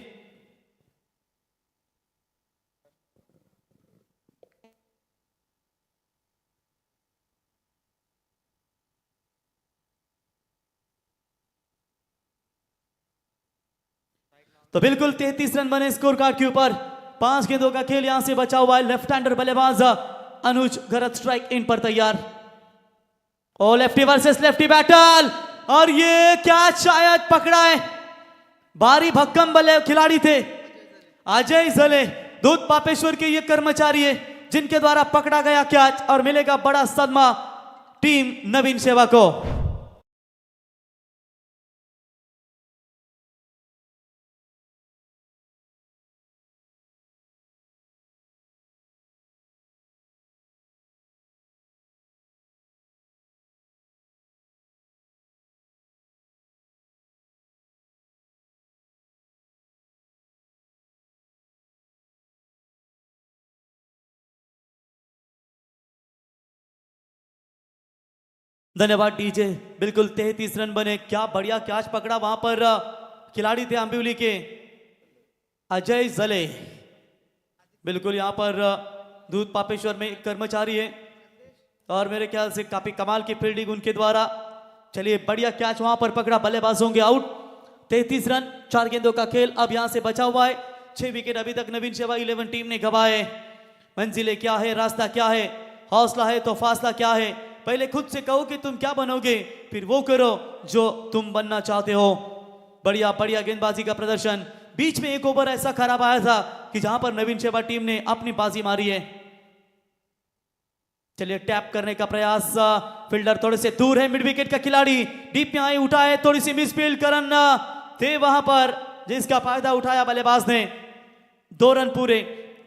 तो बिल्कुल 33 रन बने स्कोर कार्ड के ऊपर. 5 गेंदों का खेल यहां से बचा हुआ है. लेफ्ट हैंडर बल्लेबाज अनुज गरत स्ट्राइक इन पर तैयार. और लेफ्टी वर्सेस लेफ्टी बैटल, और ये क्या शायद पकड़ा है. भारी भक्कम बल्ले खिलाड़ी थे अजय जले, दूध पापेश्वर के ये कर्मचारी है जिनके द्वारा पकड़ा गया कैच, और मिलेगा बड़ा सदमा टीम नवीन सेवा को. धन्यवाद डीजे। बिल्कुल 33 रन बने, क्या बढ़िया कैच पकड़ा वहां पर खिलाड़ी थे आंबिवली के अजय जले। बिल्कुल यहाँ पर दूध पापेश्वर में एक कर्मचारी है और मेरे ख्याल से काफी कमाल की फील्डिंग उनके द्वारा। चलिए बढ़िया कैच वहां पर पकड़ा, बल्लेबाज होंगे आउट। 33 रन 4 गेंदों का खेल अब यहां से बचा हुआ है। 6 विकेट अभी तक नवीन सेवा 11 टीम ने गंवाए। मंजिलें क्या है, रास्ता क्या है, हौसला है तो फासला क्या है। पहले खुद से कहो कि तुम क्या बनोगे, फिर वो करो जो तुम बनना चाहते हो। बढ़िया बढ़िया गेंदबाजी का प्रदर्शन। बीच में एक ओवर ऐसा खराब आया था कि जहां पर नवीन सेवा टीम ने अपनी बाजी मारी है। चलिए टैप करने का प्रयास, फील्डर थोड़े से दूर है, मिड विकेट का खिलाड़ी डीप में आए, उठाए, थोड़ी सी मिस फील्ड करन थे वहां पर, जिसका फायदा उठाया बल्लेबाज ने। 2 रन पूरे,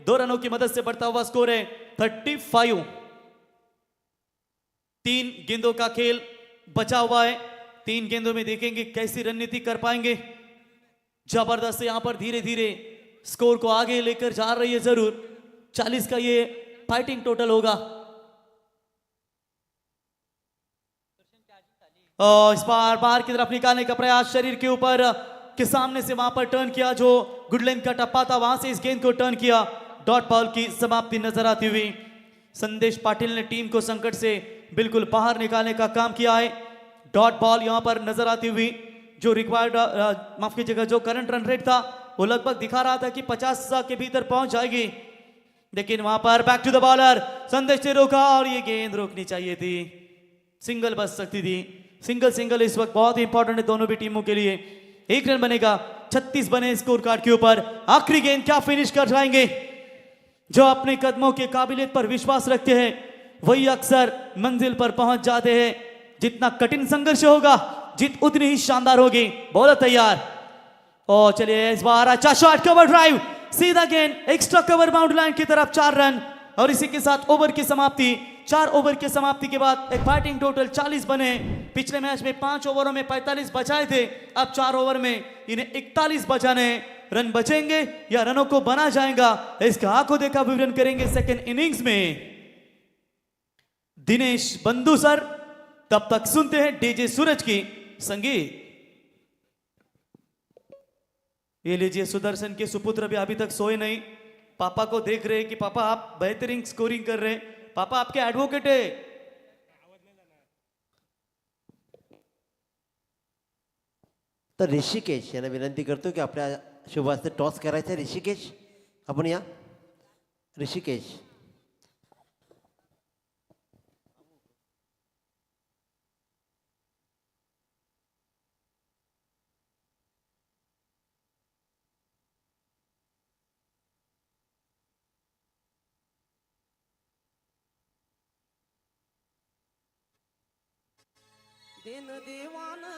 2 रनों की मदद से बढ़ता हुआ स्कोर है 35। 3 गेंदों का खेल बचा हुआ है। 3 गेंदों में देखेंगे कैसी रणनीति कर पाएंगे। जबरदस्त यहां पर धीरे धीरे स्कोर को आगे लेकर जा रही है जरूर। 40 का ये फाइटिंग टोटल होगा। और इस बार बाहर की तरफ निकालने का प्रयास, शरीर के ऊपर के सामने से वहां पर टर्न किया, जो गुड लेंथ का टप्पा था वहां से इस गेंद को टर्न किया। डॉट बॉल की समाप्ति नजर आती हुई। संदेश पाटिल ने टीम को संकट से बिल्कुल बाहर निकालने का काम किया है। डॉट बॉल यहां पर नजर आती हुई। जो रिक्वायर्ड माफ कीजिएगा, जो करंट रन रेट था वो लगभग दिखा रहा था कि 50 के भीतर पहुंच जाएगी, लेकिन वहां पर बैक टू द बॉलर, संदेश ने रोका और ये गेंद रोकनी चाहिए थी, सिंगल बच सकती थी। सिंगल सिंगल इस वक्त बहुत ही इंपॉर्टेंट है दोनों भी टीमों के लिए। 1 रन बनेगा, 36 बने स्कोर कार्ड के ऊपर। आखिरी गेंद क्या फिनिश कर जाएंगे। जो अपने कदमों के काबिलियत पर विश्वास रखते हैं वही अक्सर मंजिल पर पहुंच जाते हैं। जितना कठिन संघर्ष होगा जीत उतनी ही शानदार होगी। बॉलर तैयार। और चलिए इस बार अच्छा शॉट, कवर ड्राइव, सीधा गेंद एक्स्ट्रा कवर बाउंड्री लाइन की तरफ। 4 रन और इसी के साथ ओवर की समाप्ति। 4 ओवर की समाप्ति के बाद एक बैटिंग टोटल 40 बने। पिछले मैच में 5 ओवरों में 45 बचाए थे, अब 4 ओवर में इन्हें 41 बचाने। रन बचेंगे या रनों को बना जाएगा, इसका आंखों देखा विवरण करेंगे सेकेंड इनिंग्स में दिनेश बंधु सर। तब तक सुनते हैं डीजे सूरज की संगीत। ये लीजिए, सुदर्शन के सुपुत्र भी अभी तक सोए नहीं, पापा को देख रहे हैं कि पापा आप बेहतरीन स्कोरिंग कर रहे हैं, पापा आपके एडवोकेट है। तर ऋषिकेश यांना विनंती करतो की आपल्या शुभ हस्ते टॉस करायचा आहे। ऋषिकेश आपण या। ऋषिकेश दिन दीवाना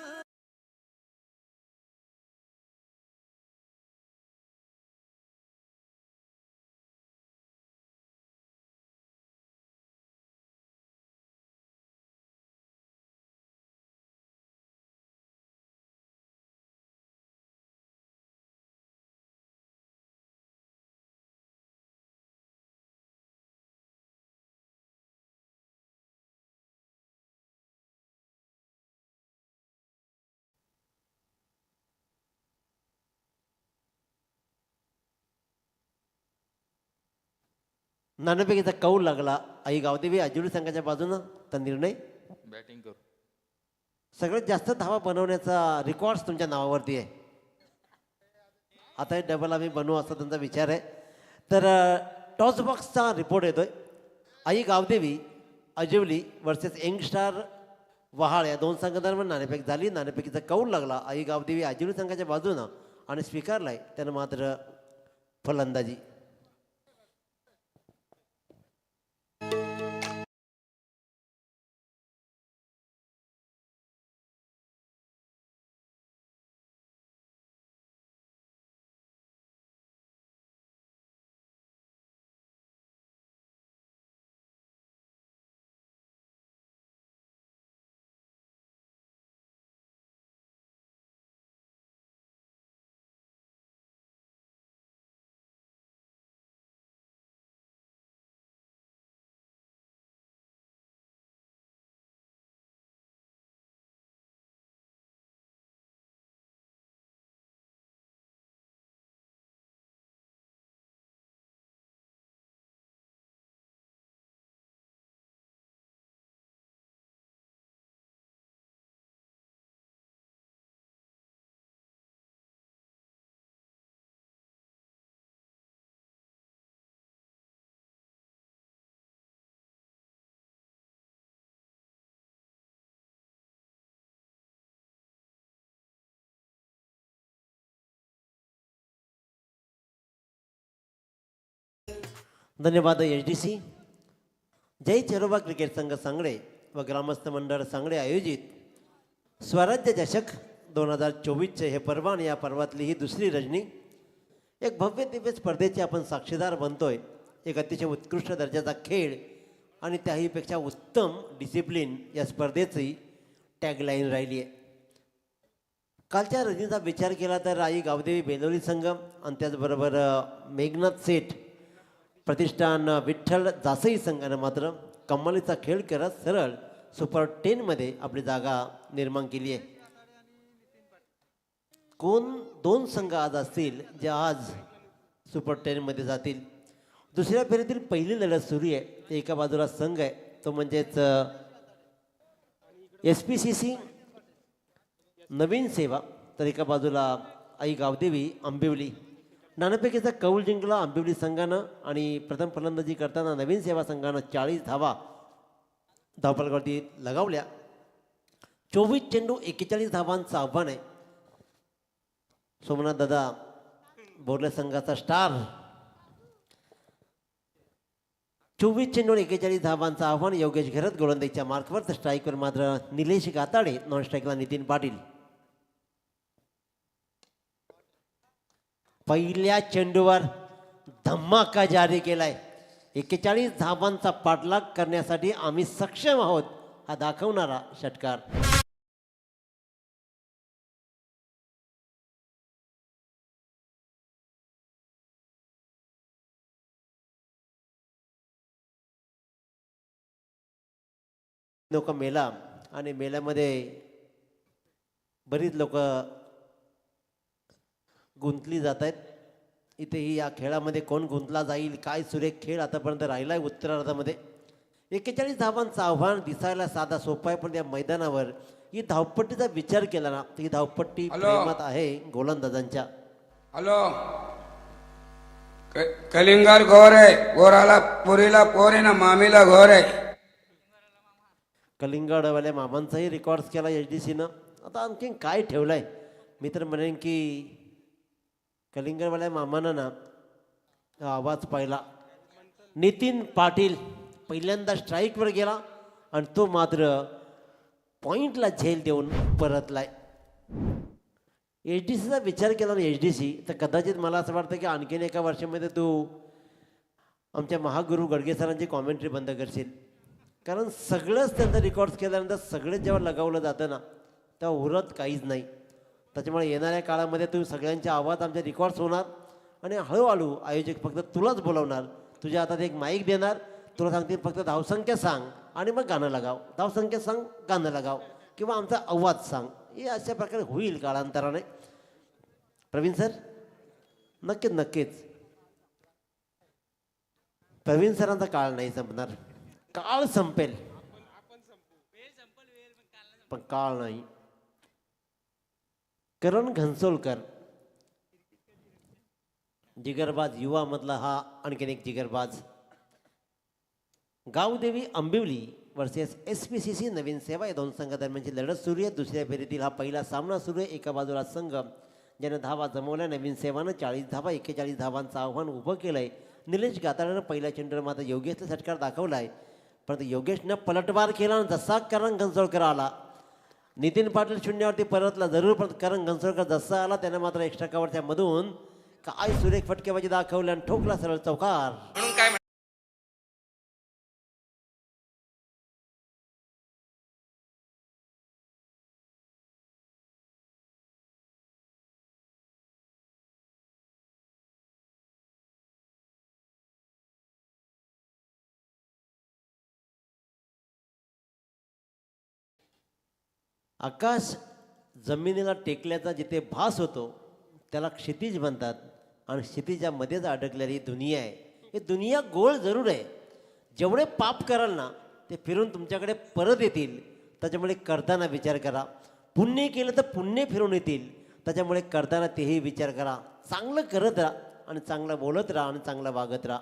नाणेफेकीचा कौल लागला आई गावदेवी आजिवली संघाच्या बाजूनं. तर निर्णय बॅटिंग करू. सगळ्यात जास्त धावा बनवण्याचा रेकॉर्ड तुमच्या नावावरती आहे. आता हे डबल आम्ही बनवू असा त्यांचा विचार आहे. तर टॉस बॉक्सचा रिपोर्ट येतोय. आई गावदेवी अजिवली वर्सेस यंगस्टार वहाळ या 2 संघांदरम्यान नाणेफेक झाली. नाणेफेकीचा कौल लागला आई गावदेवी आजिवली संघाच्या बाजूनं आणि स्वीकारलाय त्यानं मात्र फलंदाजी. धन्यवाद एच डी सी. जय चेरोबा क्रिकेट संघ सांगडे व ग्रामस्थ मंडळ सांगडे आयोजित स्वराज्य चषक 2024चे हे पर्व आणि या पर्वातली ही दुसरी रजनी. एक भव्य दिव्य स्पर्धेचे आपण साक्षीदार बनतोय. एक अतिशय उत्कृष्ट दर्जाचा खेळ आणि त्याहीपेक्षा उत्तम डिसिप्लिन या स्पर्धेची टॅगलाईन राहिली आहे. कालच्या रजनीचा विचार केला तर आई गावदेवी बेलोली संघ आणि त्याचबरोबर मेघनाथ सेठ प्रतिष्ठान विठ्ठल जासई संघानं मात्र कमालीचा खेळ करत सरळ सुपर 10मध्ये आपली जागा निर्माण केली आहे. कोण दोन संघ आज असतील जे आज सुपर 10मध्ये जातील. दुसऱ्या फेरीतील पहिली लढत सुरू आहे. एका बाजूला संघ आहे तो म्हणजेच SPCC नवीन सेवा, तर एका बाजूला आई गावदेवी आंबिवली. नाणेफेकीचा कौल जिंकला आंबिवली संघानं आणि प्रथम फलंदाजी करताना नवीन सेवा संघानं 40 धावा धावफलकावरती लगावल्या. 24 चेंडू 41 धावांचं आव्हान आहे. सोमनाथ दादा बोरले संघाचा स्टार. 24 चेंडू 41 धावांचं आव्हान. योगेश घरत गोलंदाजीच्या मार्कवर, तर स्ट्राईकवर मात्र निलेश गाताडे, नॉन स्ट्राईकला नितीन पाटील. पहिल्या चेंडूवर धमाका जारी केलाय. 41 धावांचा पाठलाग करण्यासाठी आम्ही सक्षम आहोत हा दाखवणारा षटकार. लोक मेला आणि मेल्यामध्ये बरीच लोक गुंतली जात आहेत. इथेही या खेळामध्ये कोण गुंतला जाईल, काय सुरेख खेळ आतापर्यंत राहिला आहे उत्तरार्धामध्ये. 41 धावांचं आव्हान दिसायला साधा सोपा आहे, पण त्या मैदानावर ही धावपट्टीचा विचार केला ना, ही धावपट्टी प्रेमात आहे गोलंदाजांच्या. हॅलो, कलिंगर घोर आहे, गोराला पुरीला पोर आहे ना, मामीला घोर आहे. कलिंगडवाल्या मामांचाही रेकॉर्ड्स केला SDCनं. आता आणखीन काय ठेवलंय, मी तर म्हणेन की कलिंगडवाल्या मामानं ना आवाज पाहिला. नितीन पाटील पहिल्यांदा स्ट्राईकवर गेला आणि तो मात्र पॉइंटला झेल देऊन परतलाय. SDCचा विचार केला ना SDC, तर कदाचित मला असं वाटतं की आणखीन एका वर्षामध्ये तू आमच्या महागुरू गडगे सरांची कॉमेंट्री बंद करशील. कारण सगळंच त्यांचं रेकॉर्ड्स केल्यानंतर सगळेच जेव्हा लगावलं जातं ना तेव्हा उरत काहीच नाही. त्याच्यामुळे येणाऱ्या काळामध्ये तुम्ही सगळ्यांचे आवाज आमचे रेकॉर्ड्स होणार आणि हळूहळू आयोजक फक्त तुलाच बोलावणार, तुझ्या हातात एक माईक देणार, तुला सांगतील फक्त धावसंख्या सांग आणि मग गाणं लगाव, धावसंख्या सांग गाणं लगाव किंवा आमचा आवाज सांग. हे अशा प्रकारे होईल काळांतराने. प्रवीण सर नक्कीच प्रवीण सरांचा काळ नाही संपणार. काळ संपेल पण काळ नाही. करण घनसोलकर जिगरबाज युवा मधला हा आणखीन एक जिगरबाज. गावदेवी आंबिवली वर्सेस SPCC नवीन सेवा या दोन संघादरम्यानची लढत सुरू आहे. दुसऱ्या फेरीतील हा पहिला सामना सुरू आहे. एका बाजूला संघ ज्याने धावा जमवल्या नवीन सेवानं 40 धावा 41 धावांचं आव्हान उभं केलंय. निलेश गाताड्यानं पहिल्या चेंडूवर मात्र योगेशचा षटकार दाखवलाय, परंतु योगेशनं पलटवार केला आणि जसा करण घनसोळकर आला नितीन पाटील शून्यावरती परतला जरूर, पण करण घनसोळकर जसा आला त्याने मात्र एक्स्ट्रा कव्हरच्या मधून काय सुरेख फटकेबाजी दाखवली आणि ठोकला सरळ चौकार. म्हणून काय आकाश जमिनीला टेकल्याचा जिथे भास होतो त्याला क्षितिज म्हणतात आणि क्षितिजा मध्येच अडकलेली दुनिया आहे. ही दुनिया गोल जरूर आहे. जेवढे पाप कराल ना ते फिरून तुमच्याकडे परत येतील. त्याच्यामुळे करताना विचार करा. पुण्य केलं तर पुण्य फिरून येतील. त्याच्यामुळे करताना तेही विचार करा. चांगलं करत राहा आणि चांगलं बोलत राहा आणि चांगलं वागत राहा.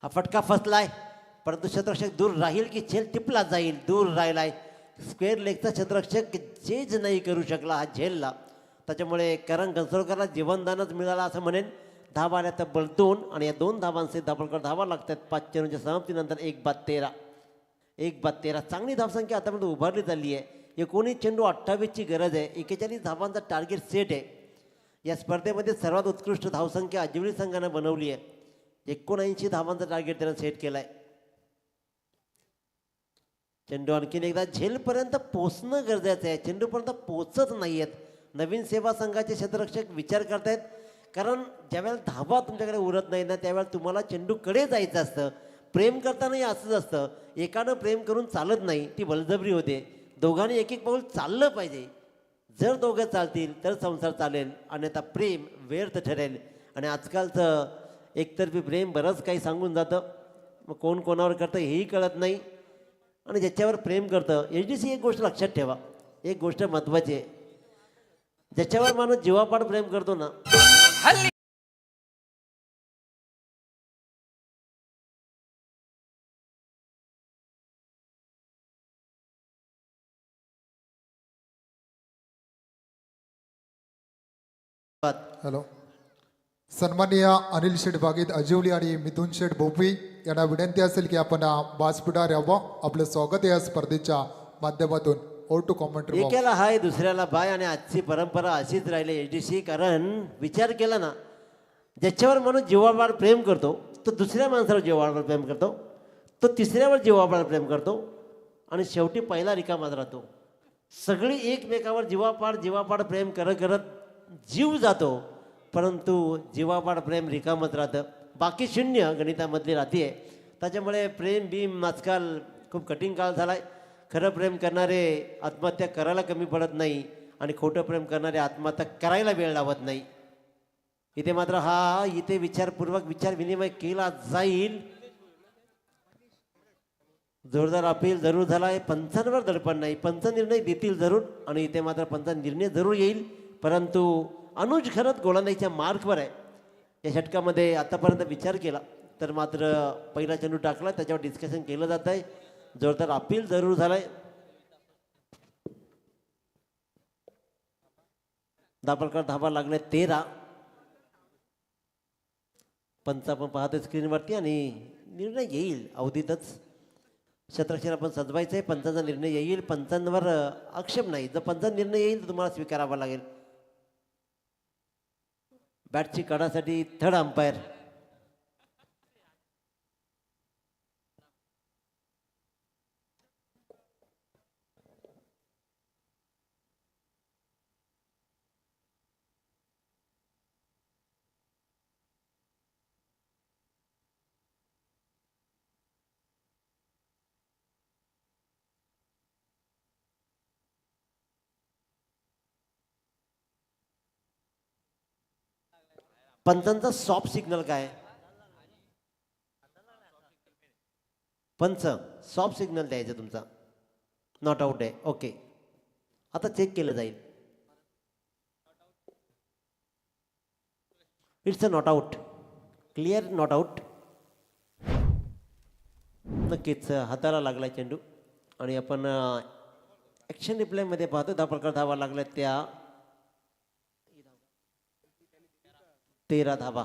हा फटका फसलाय, परंतु क्षेत्ररक्षक दूर राहील की झेल टिपला जाईल. दूर राहिलाय. स्क्वेअर लेगचा क्षेत्ररक्षक झेज नाही करू शकला हा झेलला. त्याच्यामुळे करण घनसोळकरला जीवनदानच मिळाला असं म्हणेन. धावा आल्या तब्बल 2 आणि या 2 धावांचे दाभोळकर धावा लागतात 5 चेंडूच्या समाप्तीनंतर 1 बाद 13. 1 बाद 13 चांगली धावसंख्या आतापर्यंत उभारली चालली आहे. 19 चेंडू 28ची गरज आहे. 41 धावांचा टार्गेट सेट आहे. या स्पर्धेमध्ये सर्वात उत्कृष्ट धावसंख्या अजिवली संघानं बनवली आहे. 79 धावांचा टार्गेट त्यानं सेट केला आहे. चेंडू आणखीन एकदा झेलपर्यंत पोचणं गरजेचं आहे. चेंडूपर्यंत पोचत नाही आहेत. नवीन सेवा संघाचे क्षेत्ररक्षक विचार करतायत, कारण ज्यावेळेला धावा तुमच्याकडे उरत नाही ना त्यावेळेला तुम्हाला चेंडूकडे जायचं असतं. प्रेम करतानाही असंच असतं. एकानं प्रेम करून चालत नाही, ती बळजबरी होते. दोघांनी एक एक पाऊल चाललं पाहिजे. जर दोघं चालतील तर संसार चालेल, अन्यथा प्रेम व्यर्थ ठरेल. आणि आजकालचं एकतर्फी प्रेम बरंच काही सांगून जातं. मग कोण कोणावर करतं हेही कळत नाही. आणि ज्याच्यावर प्रेम करतं, HDC एक गोष्ट लक्षात ठेवा, एक गोष्ट महत्त्वाची आहे. ज्याच्यावर माणूस जीवापाड प्रेम करतो ना, हॅलो, सन्माननीय अनिल शेठ बागेत अजिवली आणि मिथुन शेठ भोपी यांना विनंती असेल की आपण व्यासपीठावर यावं. आपलं स्वागत आहे या स्पर्धेच्या माध्यमातून. ओर टू कॉमेंट्री. एकाला हाय दुसऱ्याला बाय. आणि आजची परंपरा अशीच राहिली HDC. कारण विचार केला ना, ज्याच्यावर माणूस जीवापाड प्रेम करतो तो दुसऱ्या माणसावर जीवापाड प्रेम करतो, तो तिसऱ्यावर जीवापाड प्रेम करतो आणि शेवटी पहिला रिकामाच राहतो. सगळी एकमेकावर जीवापाड प्रेम करत करत जीव जातो, परंतु जीवापाड प्रेम रिकामत राहतं. बाकी शून्य गणितामधली राहते. त्याच्यामुळे प्रेम बीम आजकाल खूप कठीण काळ झाला आहे. खरं प्रेम करणारे आत्महत्या करायला कमी पडत नाही आणि खोटं प्रेम करणारे आत्महत्या करायला वेळ लावत नाही. इथे मात्र इथे विचारपूर्वक विचार विनिमय केला जाईल. जोरदार अपील जरूर झाला आहे. पंचांवर दडपण नाही, पंच निर्णय देतील जरूर. आणि इथे मात्र पंच निर्णय जरूर येईल. परंतु अनुज खरंच गोलंदाजीच्या मार्कवर आहे. या षटकामध्ये आतापर्यंत विचार केला तर मात्र पहिला चेंडू टाकला, त्याच्यावर डिस्कशन केलं जात आहे. जोरदार अपील जरूर झालंय. दाभोळकर धावा लागले 13. पंच आपण पाहतोय स्क्रीनवरती आणि निर्णय येईल अवधीतच. क्षेत्ररक्षण आपण सजवायचं आहे. पंचांचा निर्णय येईल. पंचांवर आक्षेप नाही. जर पंचांचा निर्णय येईल तर तुम्हाला स्वीकारावा लागेल. बॅटची काढासाठी थर्ड अंपायर. पंचांचा सॉफ्ट सिग्नल काय? पंच सॉफ्ट सिग्नल द्यायचं तुमचा. नॉट आउट आहे. ओके, आता चेक केलं जाईल. It's a not out. Clear not out. नक्कीच हाताला लागला चेंडू. आणि आपण ॲक्शन रिप्लेमध्ये पाहतो दाभोळकर धावा लागल्या त्या 13 धावा.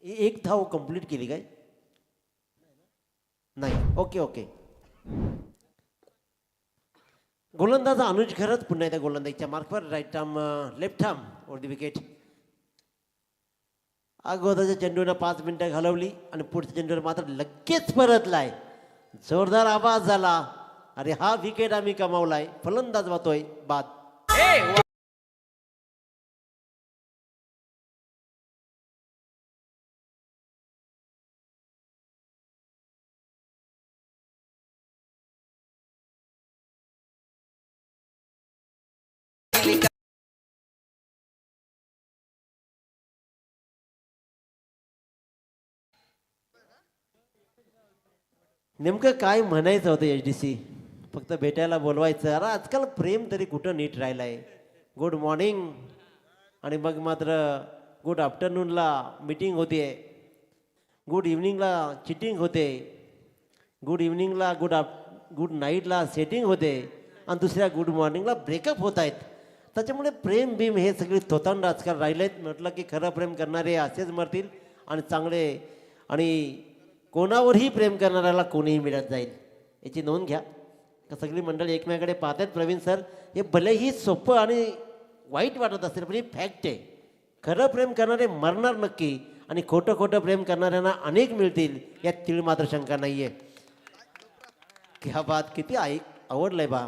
एक धाव कंप्लीट केली काय? नाही. Okay okay. गोलंदाज अनुज खरंच पुन्हा एकदा गोलंदाजीच्या मार्कवर. Right arm left arm or the wicket. अगोदरच्या चेंडूनं 5 मिनिटं घालवली आणि पुढच्या चेंडूवर मात्र लगेच परतलाय. जोरदार आवाज झाला. अरे हा विकेट आम्ही कमावलाय. फलंदाज वाहतोय बाद. नेमकं काय म्हणायचं होतं HDC? फक्त भेटायला बोलवायचं. अरे आजकाल प्रेम तरी कुठं नीट राहिलं आहे. गुड मॉर्निंग आणि मग मात्र गुड आफ्टरनूनला मीटिंग होते, गुड इव्हनिंगला चिटिंग होते, गुड इव्हनिंगला गुड नाईटला सेटिंग होते आणि दुसऱ्या गुड मॉर्निंगला ब्रेकअप होत आहेत. त्याच्यामुळे प्रेम भीम हे सगळे थोतांड आजकाल राहिलेत. म्हटलं की खरं प्रेम करणारे असेच मरतील आणि चांगले आणि कोणावरही प्रेम करणाऱ्याला कोणीही मिळत जाईल, याची नोंद घ्या. का सगळी मंडळी एकमेकाकडे पाहतात. प्रवीण सर, हे भलेही सोपं आणि वाईट वाटत असेल पण ही फॅक्ट आहे. खरं प्रेम करणारे मरणार नक्की आणि खोटं खोटं प्रेम करणाऱ्यांना अनेक मिळतील, यात तीळ मात्र शंका नाही आहे. क्या बात, किती आवडलंय बा.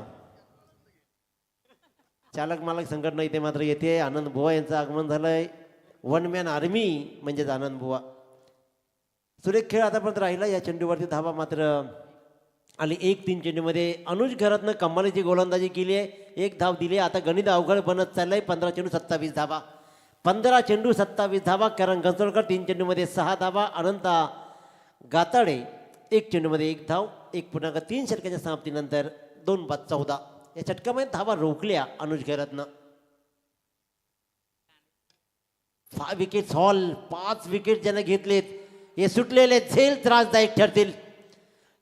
चालक मालक संघटना इथे मात्र येते. आनंद बुवा यांचं आगमन झालंय. वन मॅन आर्मी म्हणजेच आनंद बुवा. सुरेख खेळ आतापर्यंत राहिला. या चेंडूवरती धावा मात्र आली 1-3 चेंडूमध्ये. अनुज घरातनं कमालीची गोलंदाजी केली आहे. 1 धाव दिली. आता गणित अवघड बनत चाललंय. 15 चेंडू 27 धावा. 15 चेंडू 27 धावा. करण घनसोडकर 3 चेंडूमध्ये 6 धावा. अनंता गाताडे 1 चेंडूमध्ये 1 धाव. 1.3 षटकाच्या समाप्तीनंतर 2 बाद 14. या षटकामध्ये धावा रोखल्या अनुज घरातनं. 5 विकेट हॉल. 5 विकेट ज्याने घेतलेत हे सुटलेले झेल त्रासदायक ठरतील.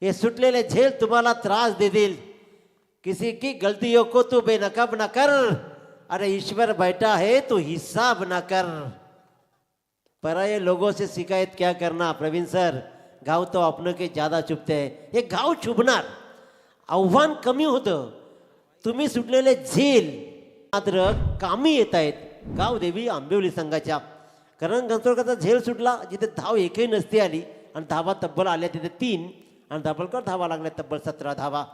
ये सुटलेले झेल तुम्हाला त्रास देतील. किसी की गलतियों को तू बेनकाब न कर. अरे ईश्वर बैठा है तो हिसाब न कर. पराये लोगों से शिकायत क्या करना. प्रवीण सर, घाव तो अपनों के ज्यादा चुभते हैं. हे घाव चुभणार. आव्हान कमी होतं. तुम्ही सुटलेले झेल मात्र कामी येत आहेत. गावदेवी आंबिवली संघाच्या. करण घनसोडकरचा झेल सुटला जिथे धाव एकही नसती आली आणि धावा तब्बल आल्या तिथे 3 आणि धाबलकर धावा लागल्या तब्बल 17 धावा.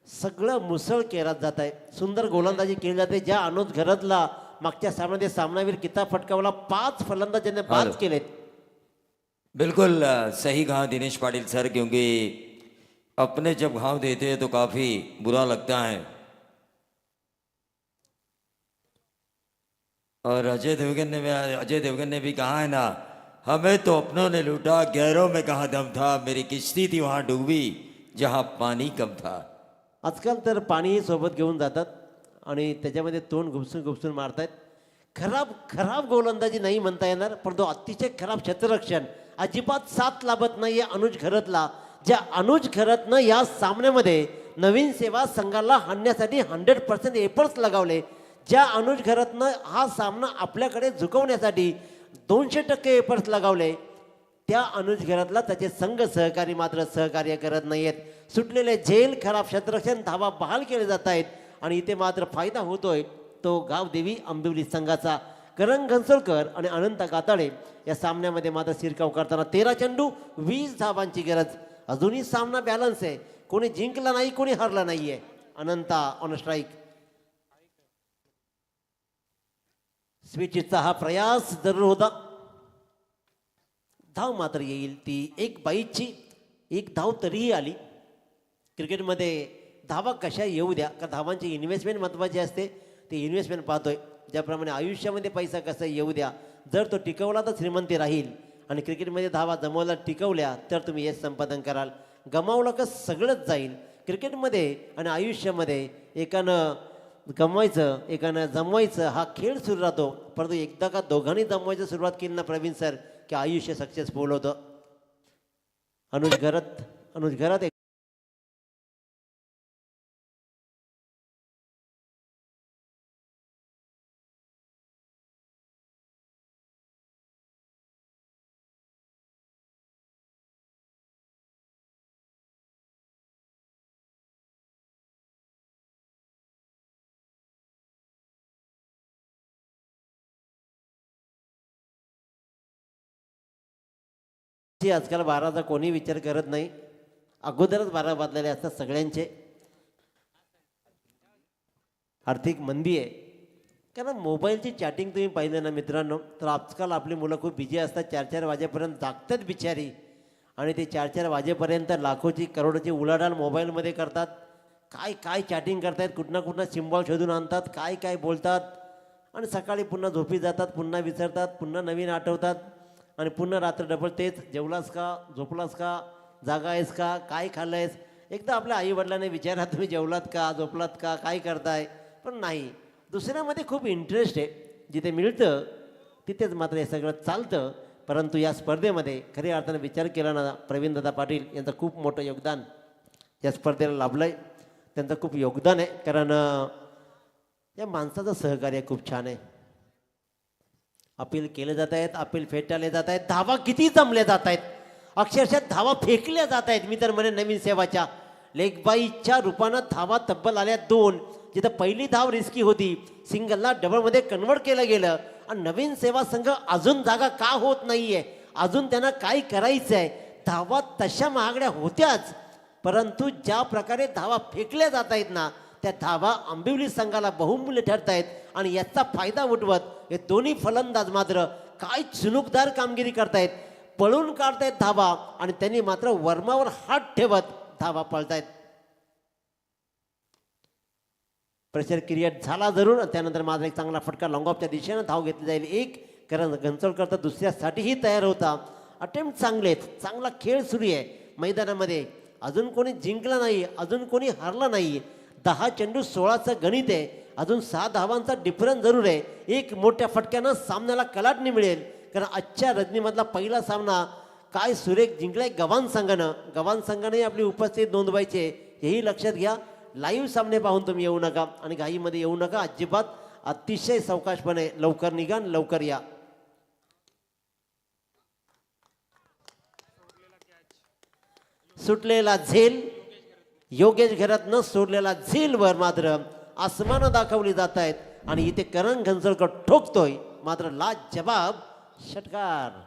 सगळं मुसळ केरात जात आहे. सुंदर गोलंदाजी केली जाते. ज्या अनुज घरातला मागच्या सामन्यामध्ये सामनावीर किताब फटकावला. 5 फलंदाजांनी बाद केलेत. बिल्कुल सही कहा दिनेश पाटिल सर, क्योंकि अपने जब घाव देते हैं तो काफी बुरा लगता है. और अजय देवगन ने भी कहा है ना, हमें तो अपनों ने लूटा, गैरों में कहाँ दम था, मेरी किश्ती थी वहां डूबी जहां पानी कम था. आजकाल तर पाणीही सोबत घेऊन जातात आणि त्याच्यामध्ये तोंड घुपसून घुपसून मारतायत. खराब गोलंदाजी नाही म्हणता येणार, परंतु अतिशय खराब क्षेत्ररक्षण अजिबात साथ लाभत नाहीये अनुज खरतला. ज्या अनुज खरतनं या सामन्यामध्ये नवीन सेवा संघाला हाणण्यासाठी 100% एफर्ट्स लगावले. ज्या अनुज खरतनं हा सामना आपल्याकडे झुकवण्यासाठी 200% एफर्ट्स लगावले, त्या अनुज घरातला त्याचे संघ सहकारी मात्र सहकार्य करत नाहीयेत. सुटलेले झेल, खराब क्षेत्ररक्षण, धावा बहाल केले जात आहेत आणि इथे मात्र फायदा होतोय तो गावदेवी आंबिवली संघाचा. करण घनसोडकर आणि अनंत गाताडे या सामन्यामध्ये मात्र शिरकाव करताना. 13 चेंडू 20 धावांची गरज. अजूनही सामना बॅलन्स आहे. कोणी जिंकला नाही, कोणी हरला नाहीये. अनंता ऑन स्ट्राईक. स्विचचा हा प्रयास जरूर होता. धाव मात्र येईल ती 1 बाईची. 1 धाव तरीही आली. क्रिकेटमध्ये धावा कशा येऊ द्या, का धावांची इन्व्हेस्टमेंट महत्त्वाची असते. ते इन्व्हेस्टमेंट पाहतोय. ज्याप्रमाणे आयुष्यामध्ये पैसा कसा येऊ द्या, जर तो टिकवला तर श्रीमंती राहील आणि क्रिकेटमध्ये धावा जमवला टिकवल्या तर तुम्ही यश संपादन कराल. गमावलं का सगळंच जाईल. क्रिकेटमध्ये आणि आयुष्यामध्ये एकानं गमवायचं एकानं जमवायचं हा खेळ सुरू राहतो. परंतु एकदा का दोघांनी जमवायचं सुरुवात केली ना प्रवीण सर, की आयुष्य सक्सेसफुल होतं. अनुज घरात आजकाल 12चा कोणी विचार करत नाही. अगोदरच 12 वाजलेले असतात सगळ्यांचे. आर्थिक मंदी आहे. कारण मोबाईलची चॅटिंग तुम्ही पाहिलं ना मित्रांनो, तर आजकाल आपली मुलं खूप बिझी असतात. 4-4 वाजेपर्यंत जागतात बिचारी आणि ते 4-4 वाजेपर्यंत लाखोची करोडोची उलाढाल मोबाईलमध्ये करतात. काय चॅटिंग करतायत, कुठनं सिम्बॉल शोधून आणतात, काय बोलतात आणि सकाळी पुन्हा झोपी जातात, पुन्हा विसरतात, पुन्हा नवीन आठवतात आणि पुन्हा रात्र डबल तेच. जेवलास का, झोपलास का, जागा आहेस का, काय खाल्लं आहेस. एकदा आपल्या आईवडिलांनी विचारा तुम्ही जेवलात का, झोपलात का, काय करताय. पण नाही, दुसऱ्यामध्ये खूप इंटरेस्ट आहे. जिथे मिळतं तिथेच मात्र हे सगळं चालतं. परंतु या स्पर्धेमध्ये खऱ्या अर्थानं विचार केला ना, प्रवीणदादा पाटील यांचं खूप मोठं योगदान या स्पर्धेला लाभलं आहे. त्यांचं खूप योगदान आहे. कारण या माणसाचं सहकार्य खूप छान आहे. अपील केले जात आहेत, अपील फेटाळले जात आहेत, धावा किती जमल्या जात आहेत, अक्षरशः धावा फेकल्या जात आहेत. मी तर म्हणे नवीन सेवाच्या लेगबाईच्या रूपानं धावा तब्बल आल्या 2. जिथं पहिली धाव रिस्की होती, सिंगलला डबलमध्ये कन्वर्ट केलं गेलं. आणि नवीन सेवा संघ अजून जागा का होत नाहीये, अजून त्यांना काय करायचं आहे. धावा तशा महागड्या होत्याच, परंतु ज्या प्रकारे धावा फेकल्या जात आहेत ना, त्या धावा आंबिवली संघाला बहुमूल्य ठरत आहेत. आणि याचा फायदा उठवत हे दोन्ही फलंदाज मात्र काय चुनुकदार कामगिरी करतायत, पळून काढतायत धावा. आणि त्यांनी मात्र वर्मावर हात ठेवत धावा पळतायत. प्रेशर क्रिएट झाला जरूर. त्यानंतर माझा एक चांगला फटका लॉंग ऑफच्या दिशेनं धाव घेतली जाईल. एक कारण घनसोडकर तर दुसऱ्यासाठीही तयार होता. अटेम्प्ट चांगले आहेत, चांगला खेळ सुरू आहे मैदानामध्ये. अजून कोणी जिंकला नाही, अजून कोणी हारला नाही. 10 चेंडू 16चं गणित आहे. अजून 6 धावांचा डिफरन्स जरूर आहे. एक मोठ्या फटक्यानं सामन्याला कलाटणी मिळेल, कारण आजच्या रजनीमधला पहिला सामना काय सुरेख जिंकलाय गव्हाण संघानं. गव्हाण संघाने आपली उपस्थिती नोंदवायचे हेही लक्षात घ्या. लाईव्ह सामने पाहून तुम्ही येऊ नका आणि घाईमध्ये येऊ नका अजिबात. अतिशय सावकाशपणे लवकर निघा आणि लवकर या. सुटलेला झेल योगेश घरात न सोडलेला झेलवर मात्र आसमानं दाखवली जात आहेत. आणि इथे करण घनसोडकर ठोकतोय, मात्र लाजवाब षटकार.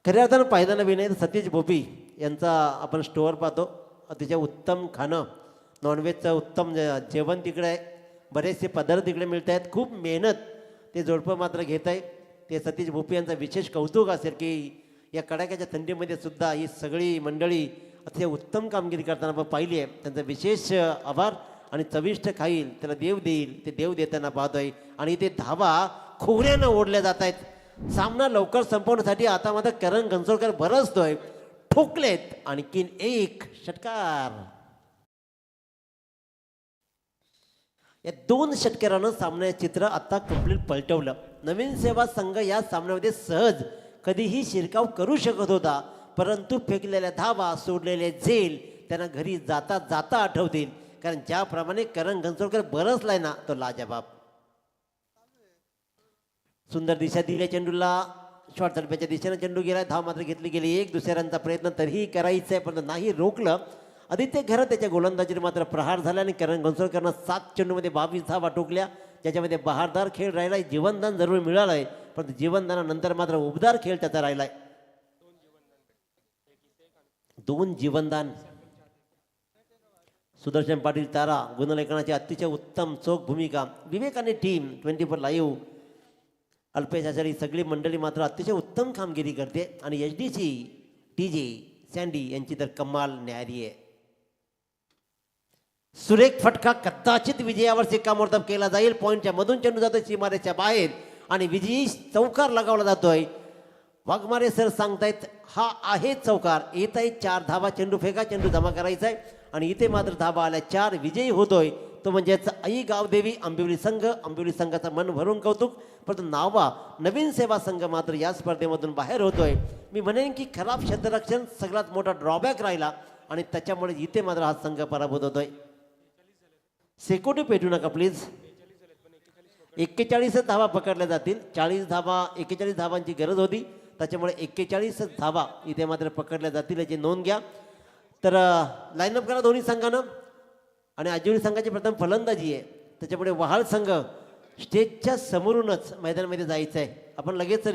खऱ्या अर्थानं पायदाना विनय सतीश भोपी यांचा आपण स्टोअर पाहतो. अतिशय उत्तम खाणं, नॉनव्हेजचं उत्तम जेवण तिकडे आहे. बरेचसे पदार्थ तिकडे मिळत आहेत. खूप मेहनत ते जोडपं मात्र घेत आहे. ते सतीश भोपी यांचं विशेष कौतुक असेल की या कडाक्याच्या थंडीमध्ये सुद्धा ही सगळी मंडळी अतिशय उत्तम कामगिरी करताना आपण पाहिली आहे. त्यांचा विशेष आभार. आणि चविष्ट खाईल त्याला देव देईल, ते देव देताना पाहतोय. आणि ते धावा खोऱ्यानं ओढल्या जात आहेत. सामना लवकर संपवण्यासाठी आता मात्र करण घनसोडकर बरसतोय. ठोकलेत आणखीन एक षटकार. या 2 षटकारानं सामन्याचे चित्र आता कंप्लीट पलटवलं. नवीन सेवा संघ या सामन्यामध्ये सहज कधीही शिरकाव करू शकत होता, परंतु फेकलेल्या धावा, सोडलेले झेल त्यांना घरी जाता जाता आठवतील. कारण ज्याप्रमाणे करण घनसोडकर बरसलाय ना, तो लाजवाब. सुंदर दिशा दिल्या चेंडूला. शॉर्ट तर्फेच्या दिशेनं चेंडू गेलाय. धाव मात्र घेतली गेली. एक दुसऱ्यांचा प्रयत्न तरीही करायचा आहे, पण नाही रोखलं. आदित्य घरात त्याच्या गोलंदाजीने मात्र प्रहार झाला आणि करण घनसोडकरनं 7 चेंडूमध्ये 22 धावा ठोकल्या, ज्याच्यामध्ये बहारदार खेळ राहिलाय. जीवनदान जरूर मिळालंय, पण जीवनदानानंतर मात्र उबदार खेळ त्याचा राहिलाय. 2 जीवनदान. सुदर्शन पाटील तारा गुणलेखनाची अतिशय उत्तम चोख भूमिका. विवेकाने टीम 24 लाईव्ह अल्पेश आचारी सगळी मंडळी मात्र अतिशय उत्तम कामगिरी करते. आणि HDC TJ सँडी यांची तर कमाल न्यारी आहे. सुरेख फटका कदाचित विजयावर शिक्कामोर्तब केला जाईल. पॉईंटच्या मधून चेंडू जातोय सीमारेच्या बाहेर आणि विजयी चौकार लगावला जातोय. वाघमारे सर सांगतायत हा आहे चौकार. येत आहे 4 धावा. चेंडू फेका, चेंडू जमा करायचा आहे. आणि इथे मात्र धावा आल्या 4. विजयी होतोय तो म्हणजेच आई गावदेवी आंबिवली संघ. आंबिवली संघाचं मन भरून कौतुक. परंतु नावा नवीन सेवा संघ मात्र या स्पर्धेमधून बाहेर होतोय. मी म्हणेन की खराब क्षेत्ररक्षण सगळ्यात मोठा ड्रॉबॅक राहिला आणि त्याच्यामुळे इथे मात्र हा संघ पराभूत होतोय. सेकोटी पेटू नका प्लीज. 41 धावा पकडल्या जातील. 41 धावांची गरज होती, त्याच्यामुळे 41 धावा इथे मात्र पकडल्या जातील याची नोंद घ्या. तर लाईनअप करा दोन्ही संघानं. आणि आजिवली संघाची प्रथम फलंदाजी आहे, त्याच्यापुढे वहाळ संघ स्टेजच्या समोरूनच मैदानामध्ये जायचं आहे. आपण लगेच